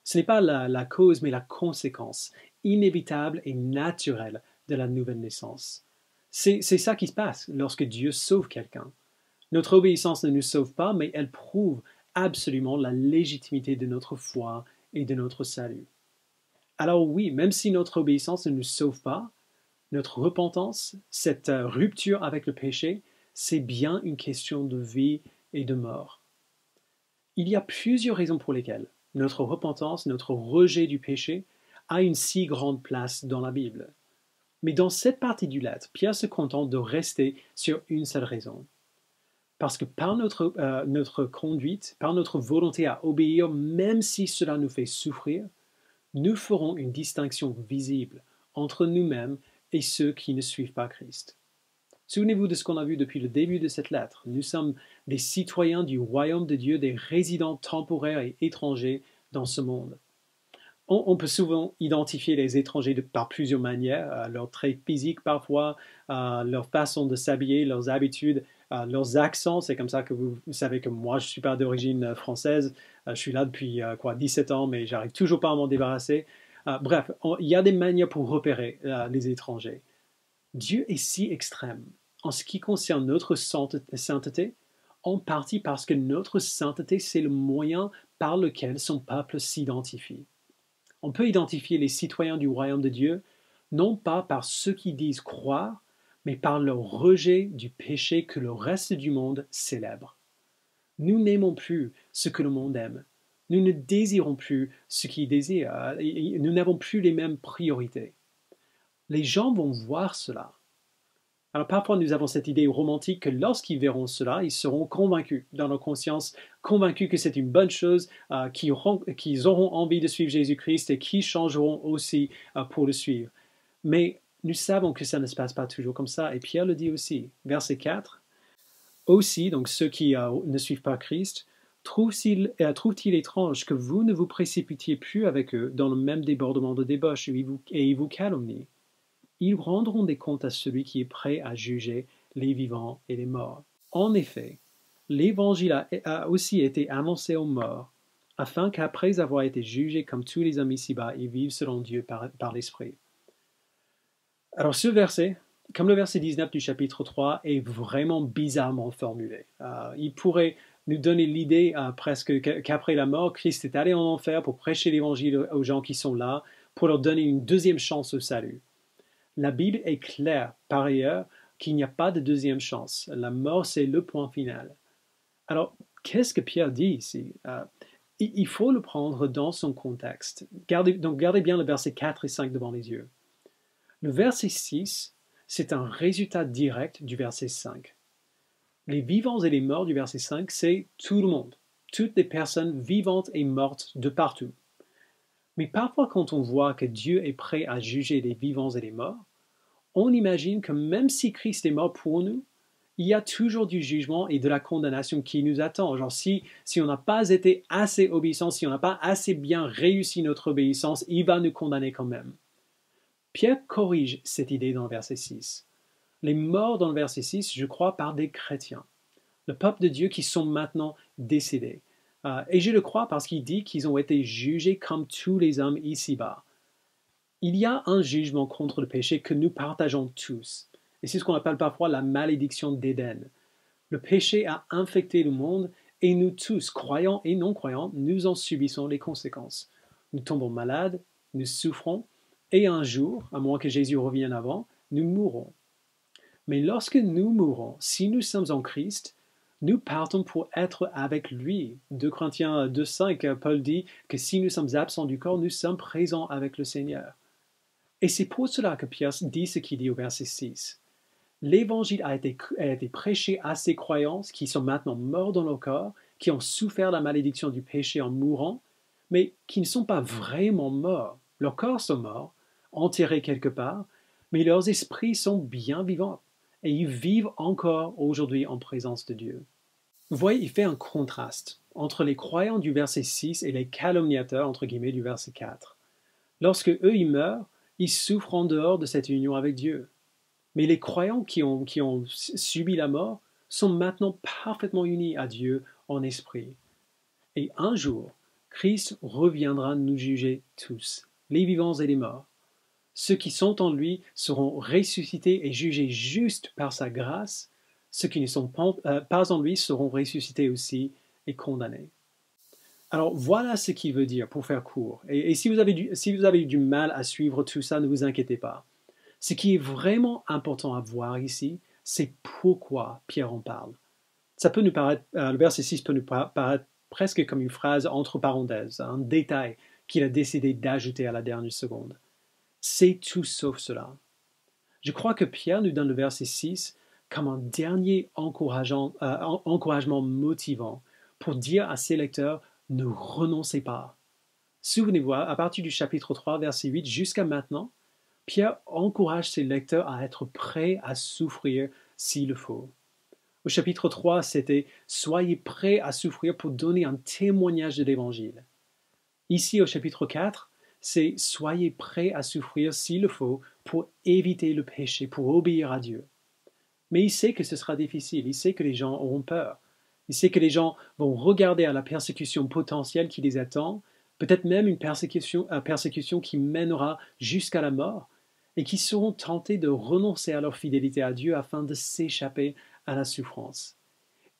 Ce n'est pas la cause, mais la conséquence inévitable et naturelle de la nouvelle naissance. C'est ça qui se passe lorsque Dieu sauve quelqu'un. Notre obéissance ne nous sauve pas, mais elle prouve absolument la légitimité de notre foi et de notre salut. Alors oui, même si notre obéissance ne nous sauve pas, notre repentance, cette rupture avec le péché, c'est bien une question de vie et de mort. Il y a plusieurs raisons pour lesquelles notre repentance, notre rejet du péché, a une si grande place dans la Bible. Mais dans cette partie du lettre, Pierre se contente de rester sur une seule raison. Parce que par notre conduite, par notre volonté à obéir, même si cela nous fait souffrir, nous ferons une distinction visible entre nous-mêmes et ceux qui ne suivent pas Christ. Souvenez-vous de ce qu'on a vu depuis le début de cette lettre. Nous sommes des citoyens du royaume de Dieu, des résidents temporaires et étrangers dans ce monde. On peut souvent identifier les étrangers par plusieurs manières, leurs traits physiques parfois, leur façon de s'habiller, leurs habitudes, leurs accents. C'est comme ça que vous savez que moi, je ne suis pas d'origine française. Je suis là depuis 17 ans, mais j'arrive toujours pas à m'en débarrasser. Bref, il y a des manières pour repérer les étrangers. Dieu est si extrême en ce qui concerne notre sainteté, en partie parce que notre sainteté, c'est le moyen par lequel son peuple s'identifie. On peut identifier les citoyens du royaume de Dieu, non pas par ceux qui disent croire, mais par leur rejet du péché que le reste du monde célèbre. Nous n'aimons plus ce que le monde aime. Nous ne désirons plus ce qu'il désire. Nous n'avons plus les mêmes priorités. Les gens vont voir cela. Alors parfois nous avons cette idée romantique que lorsqu'ils verront cela, ils seront convaincus dans leur conscience, convaincus que c'est une bonne chose, qu'ils auront envie de suivre Jésus-Christ et qu'ils changeront aussi pour le suivre. Mais nous savons que ça ne se passe pas toujours comme ça, et Pierre le dit aussi. Verset 4, aussi, donc ceux qui ne suivent pas Christ, trouve-t-il étrange que vous ne vous précipitiez plus avec eux dans le même débordement de débauche et ils vous calomnient? Ils rendront des comptes à celui qui est prêt à juger les vivants et les morts. En effet, l'Évangile a aussi été annoncé aux morts, afin qu'après avoir été jugés comme tous les hommes ici-bas, ils vivent selon Dieu par l'Esprit. Alors ce verset, comme le verset 19 du chapitre 3, est vraiment bizarrement formulé. Il pourrait nous donner l'idée presque qu'après la mort, Christ est allé en enfer pour prêcher l'Évangile aux gens qui sont là, pour leur donner une deuxième chance au salut. La Bible est claire, par ailleurs, qu'il n'y a pas de deuxième chance. La mort, c'est le point final. Alors, qu'est-ce que Pierre dit ici? Il faut le prendre dans son contexte. Gardez bien le verset 4 et 5 devant les yeux. Le verset 6, c'est un résultat direct du verset 5. Les vivants et les morts du verset 5, c'est tout le monde, toutes les personnes vivantes et mortes de partout. Mais parfois, quand on voit que Dieu est prêt à juger les vivants et les morts, on imagine que même si Christ est mort pour nous, il y a toujours du jugement et de la condamnation qui nous attend. Genre, si on n'a pas été assez obéissant, si on n'a pas assez bien réussi notre obéissance, il va nous condamner quand même. Pierre corrige cette idée dans le verset 6. Les morts dans le verset 6, je crois, par des chrétiens, le peuple de Dieu qui sont maintenant décédés. Et je le crois parce qu'il dit qu'ils ont été jugés comme tous les hommes ici-bas. Il y a un jugement contre le péché que nous partageons tous. Et c'est ce qu'on appelle parfois la malédiction d'Éden. Le péché a infecté le monde et nous tous, croyants et non-croyants, nous en subissons les conséquences. Nous tombons malades, nous souffrons, et un jour, à moins que Jésus revienne avant, nous mourrons. Mais lorsque nous mourrons, si nous sommes en Christ, nous partons pour être avec lui. 2 Corinthiens 2,5, Paul dit que si nous sommes absents du corps, nous sommes présents avec le Seigneur. Et c'est pour cela que Pierre dit ce qu'il dit au verset 6. L'évangile a été prêché à ces croyants qui sont maintenant morts dans leur corps, qui ont souffert la malédiction du péché en mourant, mais qui ne sont pas vraiment morts. Leurs corps sont morts, enterrés quelque part, mais leurs esprits sont bien vivants et ils vivent encore aujourd'hui en présence de Dieu. Vous voyez, il fait un contraste entre les croyants du verset 6 et les calomniateurs, entre guillemets, du verset 4. Lorsque eux, ils meurent, ils souffrent en dehors de cette union avec Dieu. Mais les croyants qui ont subi la mort sont maintenant parfaitement unis à Dieu en esprit. Et un jour, Christ reviendra nous juger tous, les vivants et les morts. Ceux qui sont en lui seront ressuscités et jugés juste par sa grâce. Ceux qui ne sont pas en lui seront ressuscités aussi et condamnés. Alors voilà ce qu'il veut dire pour faire court. Et si vous avez eu du mal à suivre tout ça, ne vous inquiétez pas. Ce qui est vraiment important à voir ici, c'est pourquoi Pierre en parle. Ça peut nous paraître, le verset 6 peut nous paraître presque comme une phrase entre parenthèses, un détail qu'il a décidé d'ajouter à la dernière seconde. C'est tout sauf cela. Je crois que Pierre nous donne le verset 6 comme un dernier encouragement motivant pour dire à ses lecteurs « Ne renoncez pas ». Souvenez-vous, à partir du chapitre 3, verset 8 jusqu'à maintenant, Pierre encourage ses lecteurs à être prêts à souffrir s'il le faut. Au chapitre 3, c'était « Soyez prêts à souffrir pour donner un témoignage de l'Évangile ». Ici, au chapitre 4, c'est « Soyez prêts à souffrir s'il le faut pour éviter le péché, pour obéir à Dieu ». Mais il sait que ce sera difficile, il sait que les gens auront peur. Il sait que les gens vont regarder à la persécution potentielle qui les attend, peut-être même une persécution qui mènera jusqu'à la mort, et qui seront tentés de renoncer à leur fidélité à Dieu afin de s'échapper à la souffrance.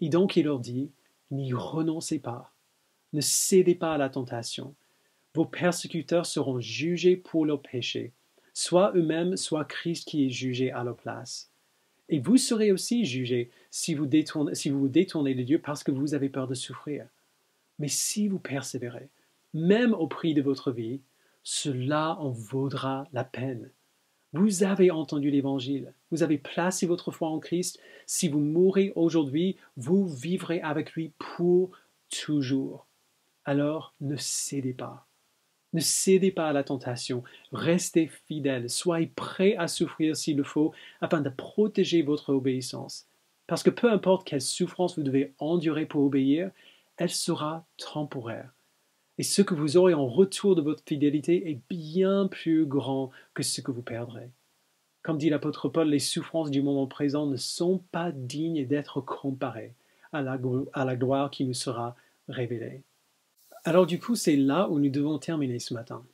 Et donc il leur dit, n'y renoncez pas, ne cédez pas à la tentation. Vos persécuteurs seront jugés pour leurs péchés, soit eux-mêmes, soit Christ qui est jugé à leur place. Et vous serez aussi jugés si vous vous détournez de Dieu parce que vous avez peur de souffrir. Mais si vous persévérez, même au prix de votre vie, cela en vaudra la peine. Vous avez entendu l'Évangile, vous avez placé votre foi en Christ. Si vous mourrez aujourd'hui, vous vivrez avec lui pour toujours. Alors ne cédez pas. Ne cédez pas à la tentation. Restez fidèles. Soyez prêts à souffrir s'il le faut afin de protéger votre obéissance. Parce que peu importe quelle souffrance vous devez endurer pour obéir, elle sera temporaire. Et ce que vous aurez en retour de votre fidélité est bien plus grand que ce que vous perdrez. Comme dit l'apôtre Paul, les souffrances du moment présent ne sont pas dignes d'être comparées à la gloire qui nous sera révélée. Alors du coup, c'est là où nous devons terminer ce matin.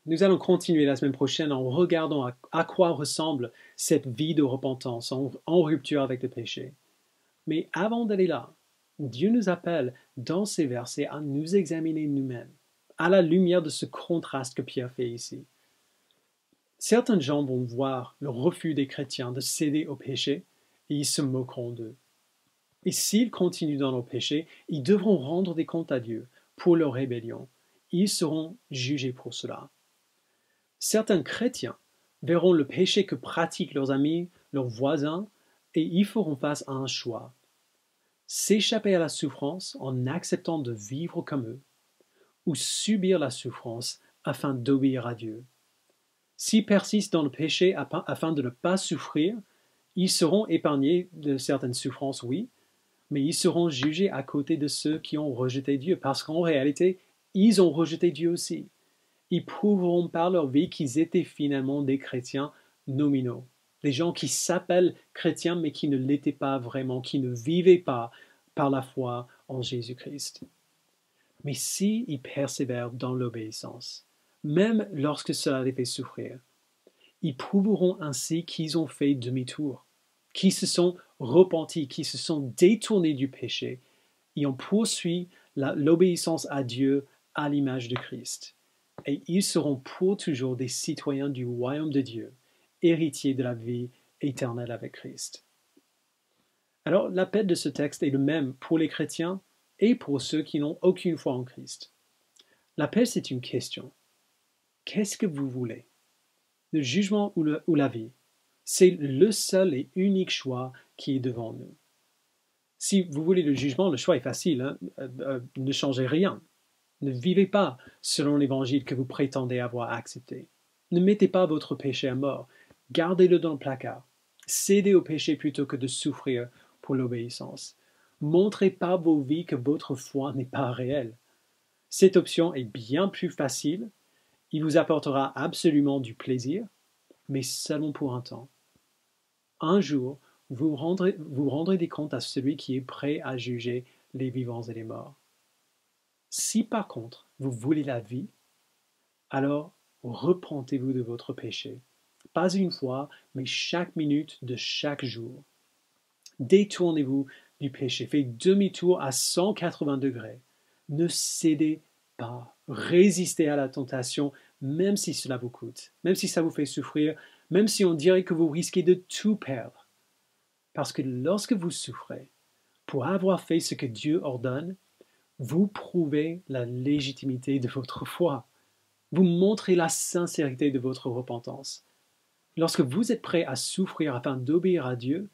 Nous allons continuer la semaine prochaine en regardant à quoi ressemble cette vie de repentance en rupture avec le péché. Mais avant d'aller là, Dieu nous appelle dans ces versets à nous examiner nous-mêmes, à la lumière de ce contraste que Pierre fait ici. Certains gens vont voir le refus des chrétiens de céder au péché et ils se moqueront d'eux. Et s'ils continuent dans leur péché, ils devront rendre des comptes à Dieu pour leur rébellion. Ils seront jugés pour cela. Certains chrétiens verront le péché que pratiquent leurs amis, leurs voisins, et ils feront face à un choix. S'échapper à la souffrance en acceptant de vivre comme eux, ou subir la souffrance afin d'obéir à Dieu. S'ils persistent dans le péché afin de ne pas souffrir, ils seront épargnés de certaines souffrances, oui, mais ils seront jugés à côté de ceux qui ont rejeté Dieu, parce qu'en réalité, ils ont rejeté Dieu aussi. Ils prouveront par leur vie qu'ils étaient finalement des chrétiens nominaux. Des gens qui s'appellent chrétiens mais qui ne l'étaient pas vraiment, qui ne vivaient pas par la foi en Jésus-Christ. Mais s'ils persévèrent dans l'obéissance, même lorsque cela les fait souffrir, ils prouveront ainsi qu'ils ont fait demi-tour, qu'ils se sont repentis, qu'ils se sont détournés du péché et ont poursuivi l'obéissance à Dieu à l'image de Christ. Et ils seront pour toujours des citoyens du royaume de Dieu, héritiers de la vie éternelle avec Christ. Alors l'appel de ce texte est le même pour les chrétiens et pour ceux qui n'ont aucune foi en Christ. L'appel, c'est une question. Qu'est-ce que vous voulez? Le jugement ou la vie? C'est le seul et unique choix qui est devant nous. Si vous voulez le jugement, le choix est facile. Ne changez rien. Ne vivez pas selon l'évangile que vous prétendez avoir accepté. Ne mettez pas votre péché à mort. Gardez-le dans le placard. Cédez au péché plutôt que de souffrir pour l'obéissance. Montrez par vos vies que votre foi n'est pas réelle. Cette option est bien plus facile. Il vous apportera absolument du plaisir, mais seulement pour un temps. Un jour, vous rendrez des comptes à celui qui est prêt à juger les vivants et les morts. Si par contre, vous voulez la vie, alors repentez-vous de votre péché. Pas une fois, mais chaque minute de chaque jour. Détournez-vous du péché. Faites demi-tour à 180 degrés. Ne cédez pas. Résistez à la tentation, même si cela vous coûte, même si ça vous fait souffrir, même si on dirait que vous risquez de tout perdre. Parce que lorsque vous souffrez, pour avoir fait ce que Dieu ordonne, vous prouvez la légitimité de votre foi. Vous montrez la sincérité de votre repentance. Lorsque vous êtes prêt à souffrir afin d'obéir à Dieu,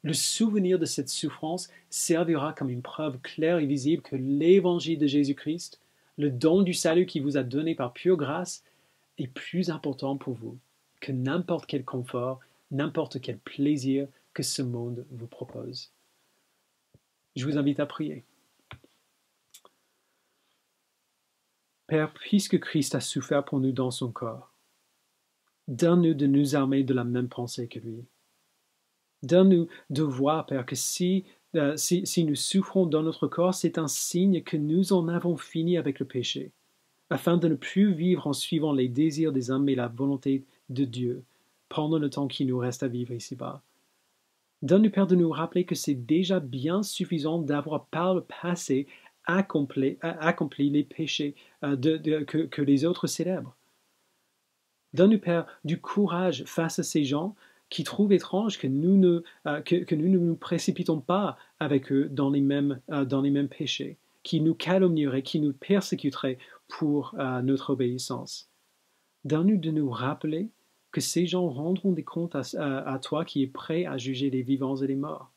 le souvenir de cette souffrance servira comme une preuve claire et visible que l'évangile de Jésus-Christ, le don du salut qui vous a donné par pure grâce, est plus important pour vous que n'importe quel confort, n'importe quel plaisir que ce monde vous propose. Je vous invite à prier. Père, puisque Christ a souffert pour nous dans son corps, donne-nous de nous armer de la même pensée que lui. Donne-nous de voir, Père, que si nous souffrons dans notre corps, c'est un signe que nous en avons fini avec le péché, afin de ne plus vivre en suivant les désirs des hommes et la volonté de Dieu, pendant le temps qui nous reste à vivre ici-bas. Donne-nous, Père, de nous rappeler que c'est déjà bien suffisant d'avoir par le passé accompli les péchés que les autres célèbrent. Donne-nous, Père, du courage face à ces gens qui trouvent étrange que nous ne nous précipitons pas avec eux dans les mêmes péchés, qui nous calomnieraient, qui nous persécuteraient pour notre obéissance. Donne-nous de nous rappeler que ces gens rendront des comptes à toi qui es prêt à juger les vivants et les morts.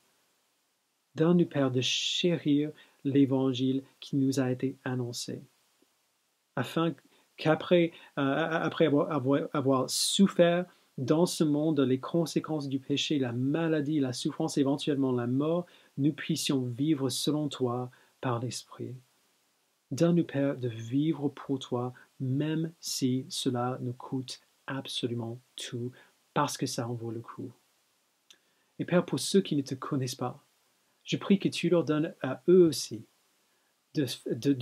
Donne-nous, Père, de chérir l'évangile qui nous a été annoncé, afin qu'après avoir souffert dans ce monde les conséquences du péché, la maladie, la souffrance, éventuellement la mort, nous puissions vivre selon toi par l'Esprit. Donne-nous, Père, de vivre pour toi, même si cela nous coûte absolument tout, parce que ça en vaut le coup. Et Père, pour ceux qui ne te connaissent pas, je prie que tu leur donnes à eux aussi de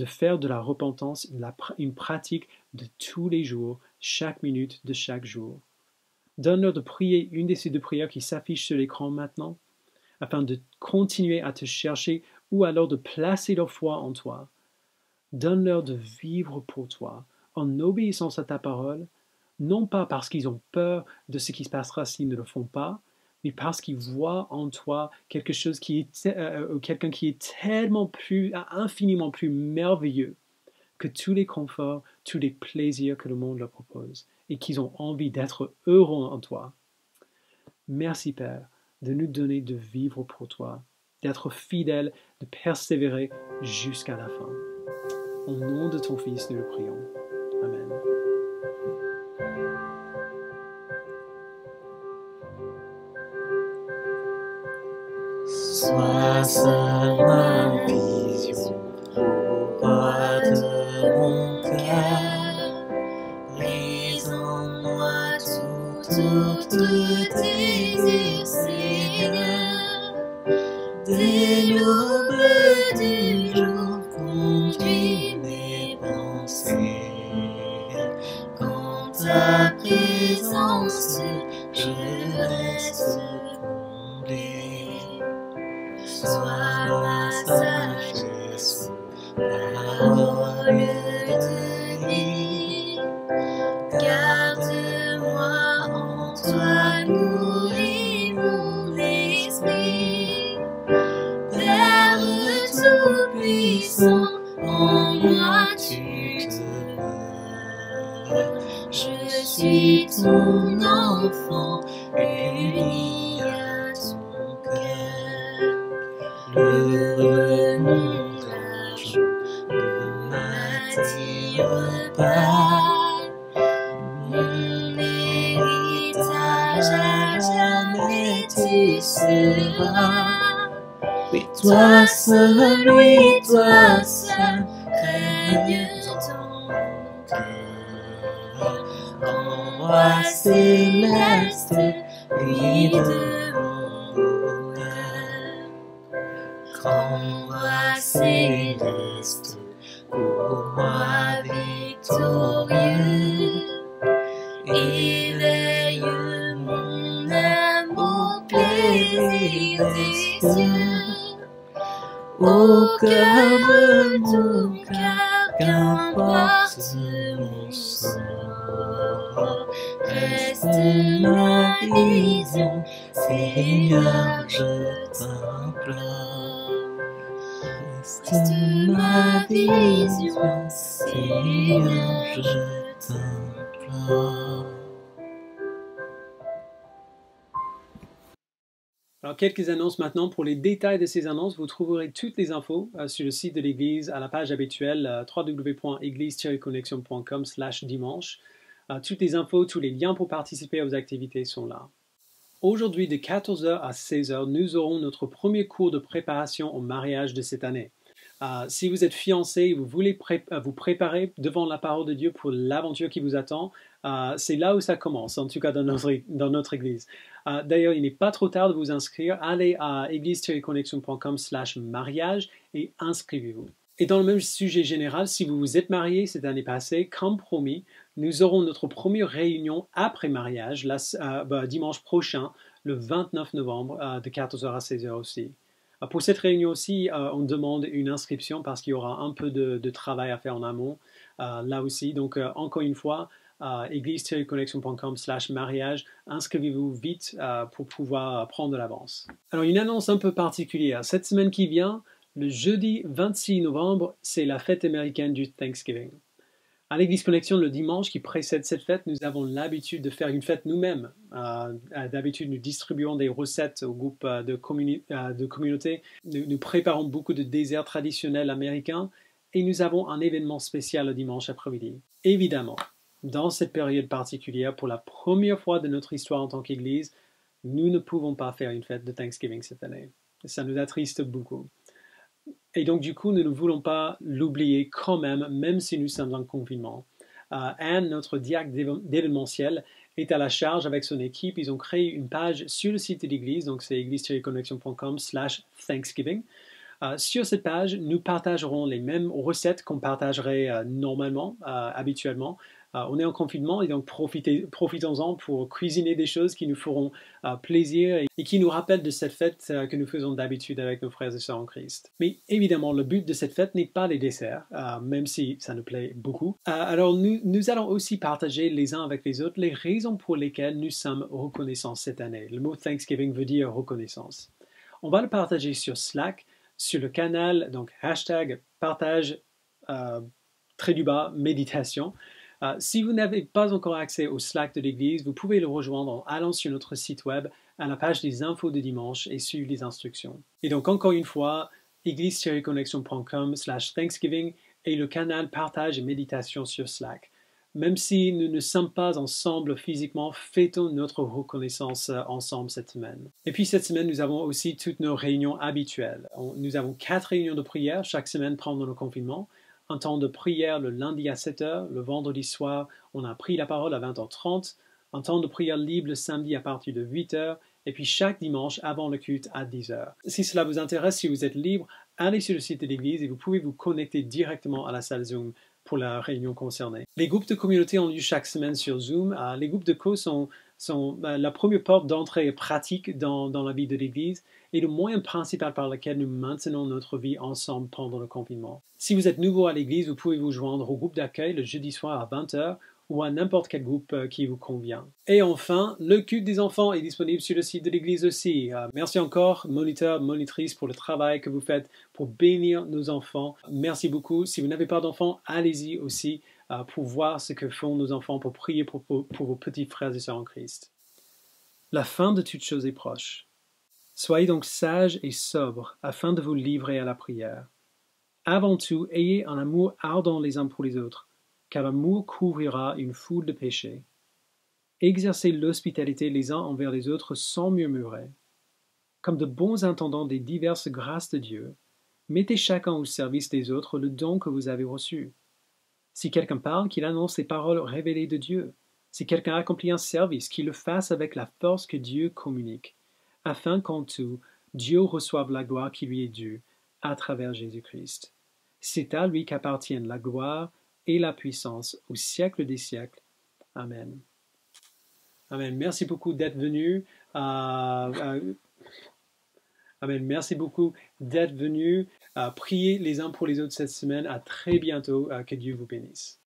faire de la repentance une pratique de tous les jours, chaque minute de chaque jour. Donne-leur de prier une de ces deux prières qui s'affichent sur l'écran maintenant, afin de continuer à te chercher ou alors de placer leur foi en toi. Donne-leur de vivre pour toi, en obéissance à ta parole, non pas parce qu'ils ont peur de ce qui se passera s'ils ne le font pas, mais parce qu'ils voient en toi quelque chose quelqu'un qui est infiniment plus merveilleux que tous les conforts, tous les plaisirs que le monde leur propose, et qu'ils ont envie d'être heureux en toi. Merci, Père, de nous donner de vivre pour toi, d'être fidèles, de persévérer jusqu'à la fin. Au nom de ton Fils, nous le prions. Amen. Sois seul ma vision, ô roi de mon cœur. Brise en moi tout autre désir, Seigneur. Dès l'aube du jour, conduis mes pensées. Quand ta présence, je reste comblé. Sois ma sagesse, parole de vie. Garde-moi en toi, nourris mon esprit. Père tout-puissant, en moi tu demeures. Je suis ton enfant, uni à ton cœur. Le monde l'argent ne m'attire pas. Mon héritage à jamais tu seras. Oui, toi seul, règne dans mon cœur. En moi céleste, lui de mon bonheur. Grand roi céleste, pour moi victorieux, éveille mon âme au plaisir des cieux. Au cœur de ton cœur, qu'importe mon sort, reste ma vision, Seigneur, je t'implore. Reste ma vision, Seigneur, je t'implore. Alors, quelques annonces maintenant. Pour les détails de ces annonces, vous trouverez toutes les infos sur le site de l'Église à la page habituelle www.église-connexion.com/dimanche. Toutes les infos, tous les liens pour participer aux activités sont là. Aujourd'hui, de 14h à 16h, nous aurons notre premier cours de préparation au mariage de cette année. Si vous êtes fiancé et vous voulez vous préparer devant la parole de Dieu pour l'aventure qui vous attend, c'est là où ça commence, en tout cas dans notre église. D'ailleurs, il n'est pas trop tard de vous inscrire. Allez à église-connexion.com/mariage et inscrivez-vous. Et dans le même sujet général, si vous vous êtes marié cette année passée, comme promis, nous aurons notre première réunion après mariage, dimanche prochain, le 29 novembre, de 14h à 16h aussi. Pour cette réunion aussi, on demande une inscription parce qu'il y aura un peu de travail à faire en amont, là aussi. Donc, encore une fois, église-connexion.com/mariage, inscrivez-vous vite pour pouvoir prendre de l'avance. Alors, une annonce un peu particulière. Cette semaine qui vient, le jeudi 26 novembre, c'est la fête américaine du Thanksgiving. À l'Église Connexion, le dimanche qui précède cette fête, nous avons l'habitude de faire une fête nous-mêmes. D'habitude, nous distribuons des recettes au groupe de communauté. Nous préparons beaucoup de desserts traditionnels américains et nous avons un événement spécial le dimanche après-midi. Évidemment, dans cette période particulière, pour la première fois de notre histoire en tant qu'Église, nous ne pouvons pas faire une fête de Thanksgiving cette année. Ça nous attriste beaucoup. Et donc, du coup, nous ne voulons pas l'oublier quand même si nous sommes en confinement. Anne, notre directeur d'événementiel, est à la charge avec son équipe. Ils ont créé une page sur le site de l'église, donc c'est église-connexion.com/Thanksgiving. Sur cette page, nous partagerons les mêmes recettes qu'on partagerait normalement, habituellement. On est en confinement et donc profitons-en pour cuisiner des choses qui nous feront plaisir et qui nous rappellent de cette fête que nous faisons d'habitude avec nos frères et sœurs en Christ. Mais évidemment, le but de cette fête n'est pas les desserts, même si ça nous plaît beaucoup. Alors nous allons aussi partager les uns avec les autres les raisons pour lesquelles nous sommes reconnaissants cette année. Le mot Thanksgiving veut dire reconnaissance. On va le partager sur Slack, sur le canal, donc hashtag partage méditation. Si vous n'avez pas encore accès au Slack de l'Église, vous pouvez le rejoindre en allant sur notre site web à la page des infos de dimanche et suivre les instructions. Et donc encore une fois, église-connexion.com/Thanksgiving et le canal partage et méditation sur Slack. Même si nous ne sommes pas ensemble physiquement, fêtons notre reconnaissance ensemble cette semaine. Et puis cette semaine, nous avons aussi toutes nos réunions habituelles. Nous avons 4 réunions de prière chaque semaine pendant le confinement. Un temps de prière le lundi à 7h, le vendredi soir, on a pris la parole à 20h30, un temps de prière libre le samedi à partir de 8h, et puis chaque dimanche avant le culte à 10h. Si cela vous intéresse, si vous êtes libre, allez sur le site de l'Église et vous pouvez vous connecter directement à la salle Zoom pour la réunion concernée. Les groupes de communauté ont lieu chaque semaine sur Zoom. Les groupes de co sont la première porte d'entrée pratique dans la vie de l'Église et le moyen principal par lequel nous maintenons notre vie ensemble pendant le confinement. Si vous êtes nouveau à l'Église, vous pouvez vous joindre au groupe d'accueil le jeudi soir à 20h ou à n'importe quel groupe qui vous convient. Et enfin, le culte des enfants est disponible sur le site de l'Église aussi. Merci encore, moniteurs, monitrices, pour le travail que vous faites pour bénir nos enfants. Merci beaucoup. Si vous n'avez pas d'enfants, allez-y aussi pour voir ce que font nos enfants, pour prier pour vos petits frères et sœurs en Christ. La fin de toute chose est proche. Soyez donc sages et sobres afin de vous livrer à la prière. Avant tout, ayez un amour ardent les uns pour les autres, car l'amour couvrira une foule de péchés. Exercez l'hospitalité les uns envers les autres sans murmurer. Comme de bons intendants des diverses grâces de Dieu, mettez chacun au service des autres le don que vous avez reçu. Si quelqu'un parle, qu'il annonce les paroles révélées de Dieu. Si quelqu'un accomplit un service, qu'il le fasse avec la force que Dieu communique, afin qu'en tout, Dieu reçoive la gloire qui lui est due à travers Jésus-Christ. C'est à lui qu'appartiennent la gloire et la puissance au siècle des siècles. Amen. Amen. Merci beaucoup d'être venu. Amen. Merci beaucoup d'être venu. Priez les uns pour les autres cette semaine. À très bientôt. Que Dieu vous bénisse.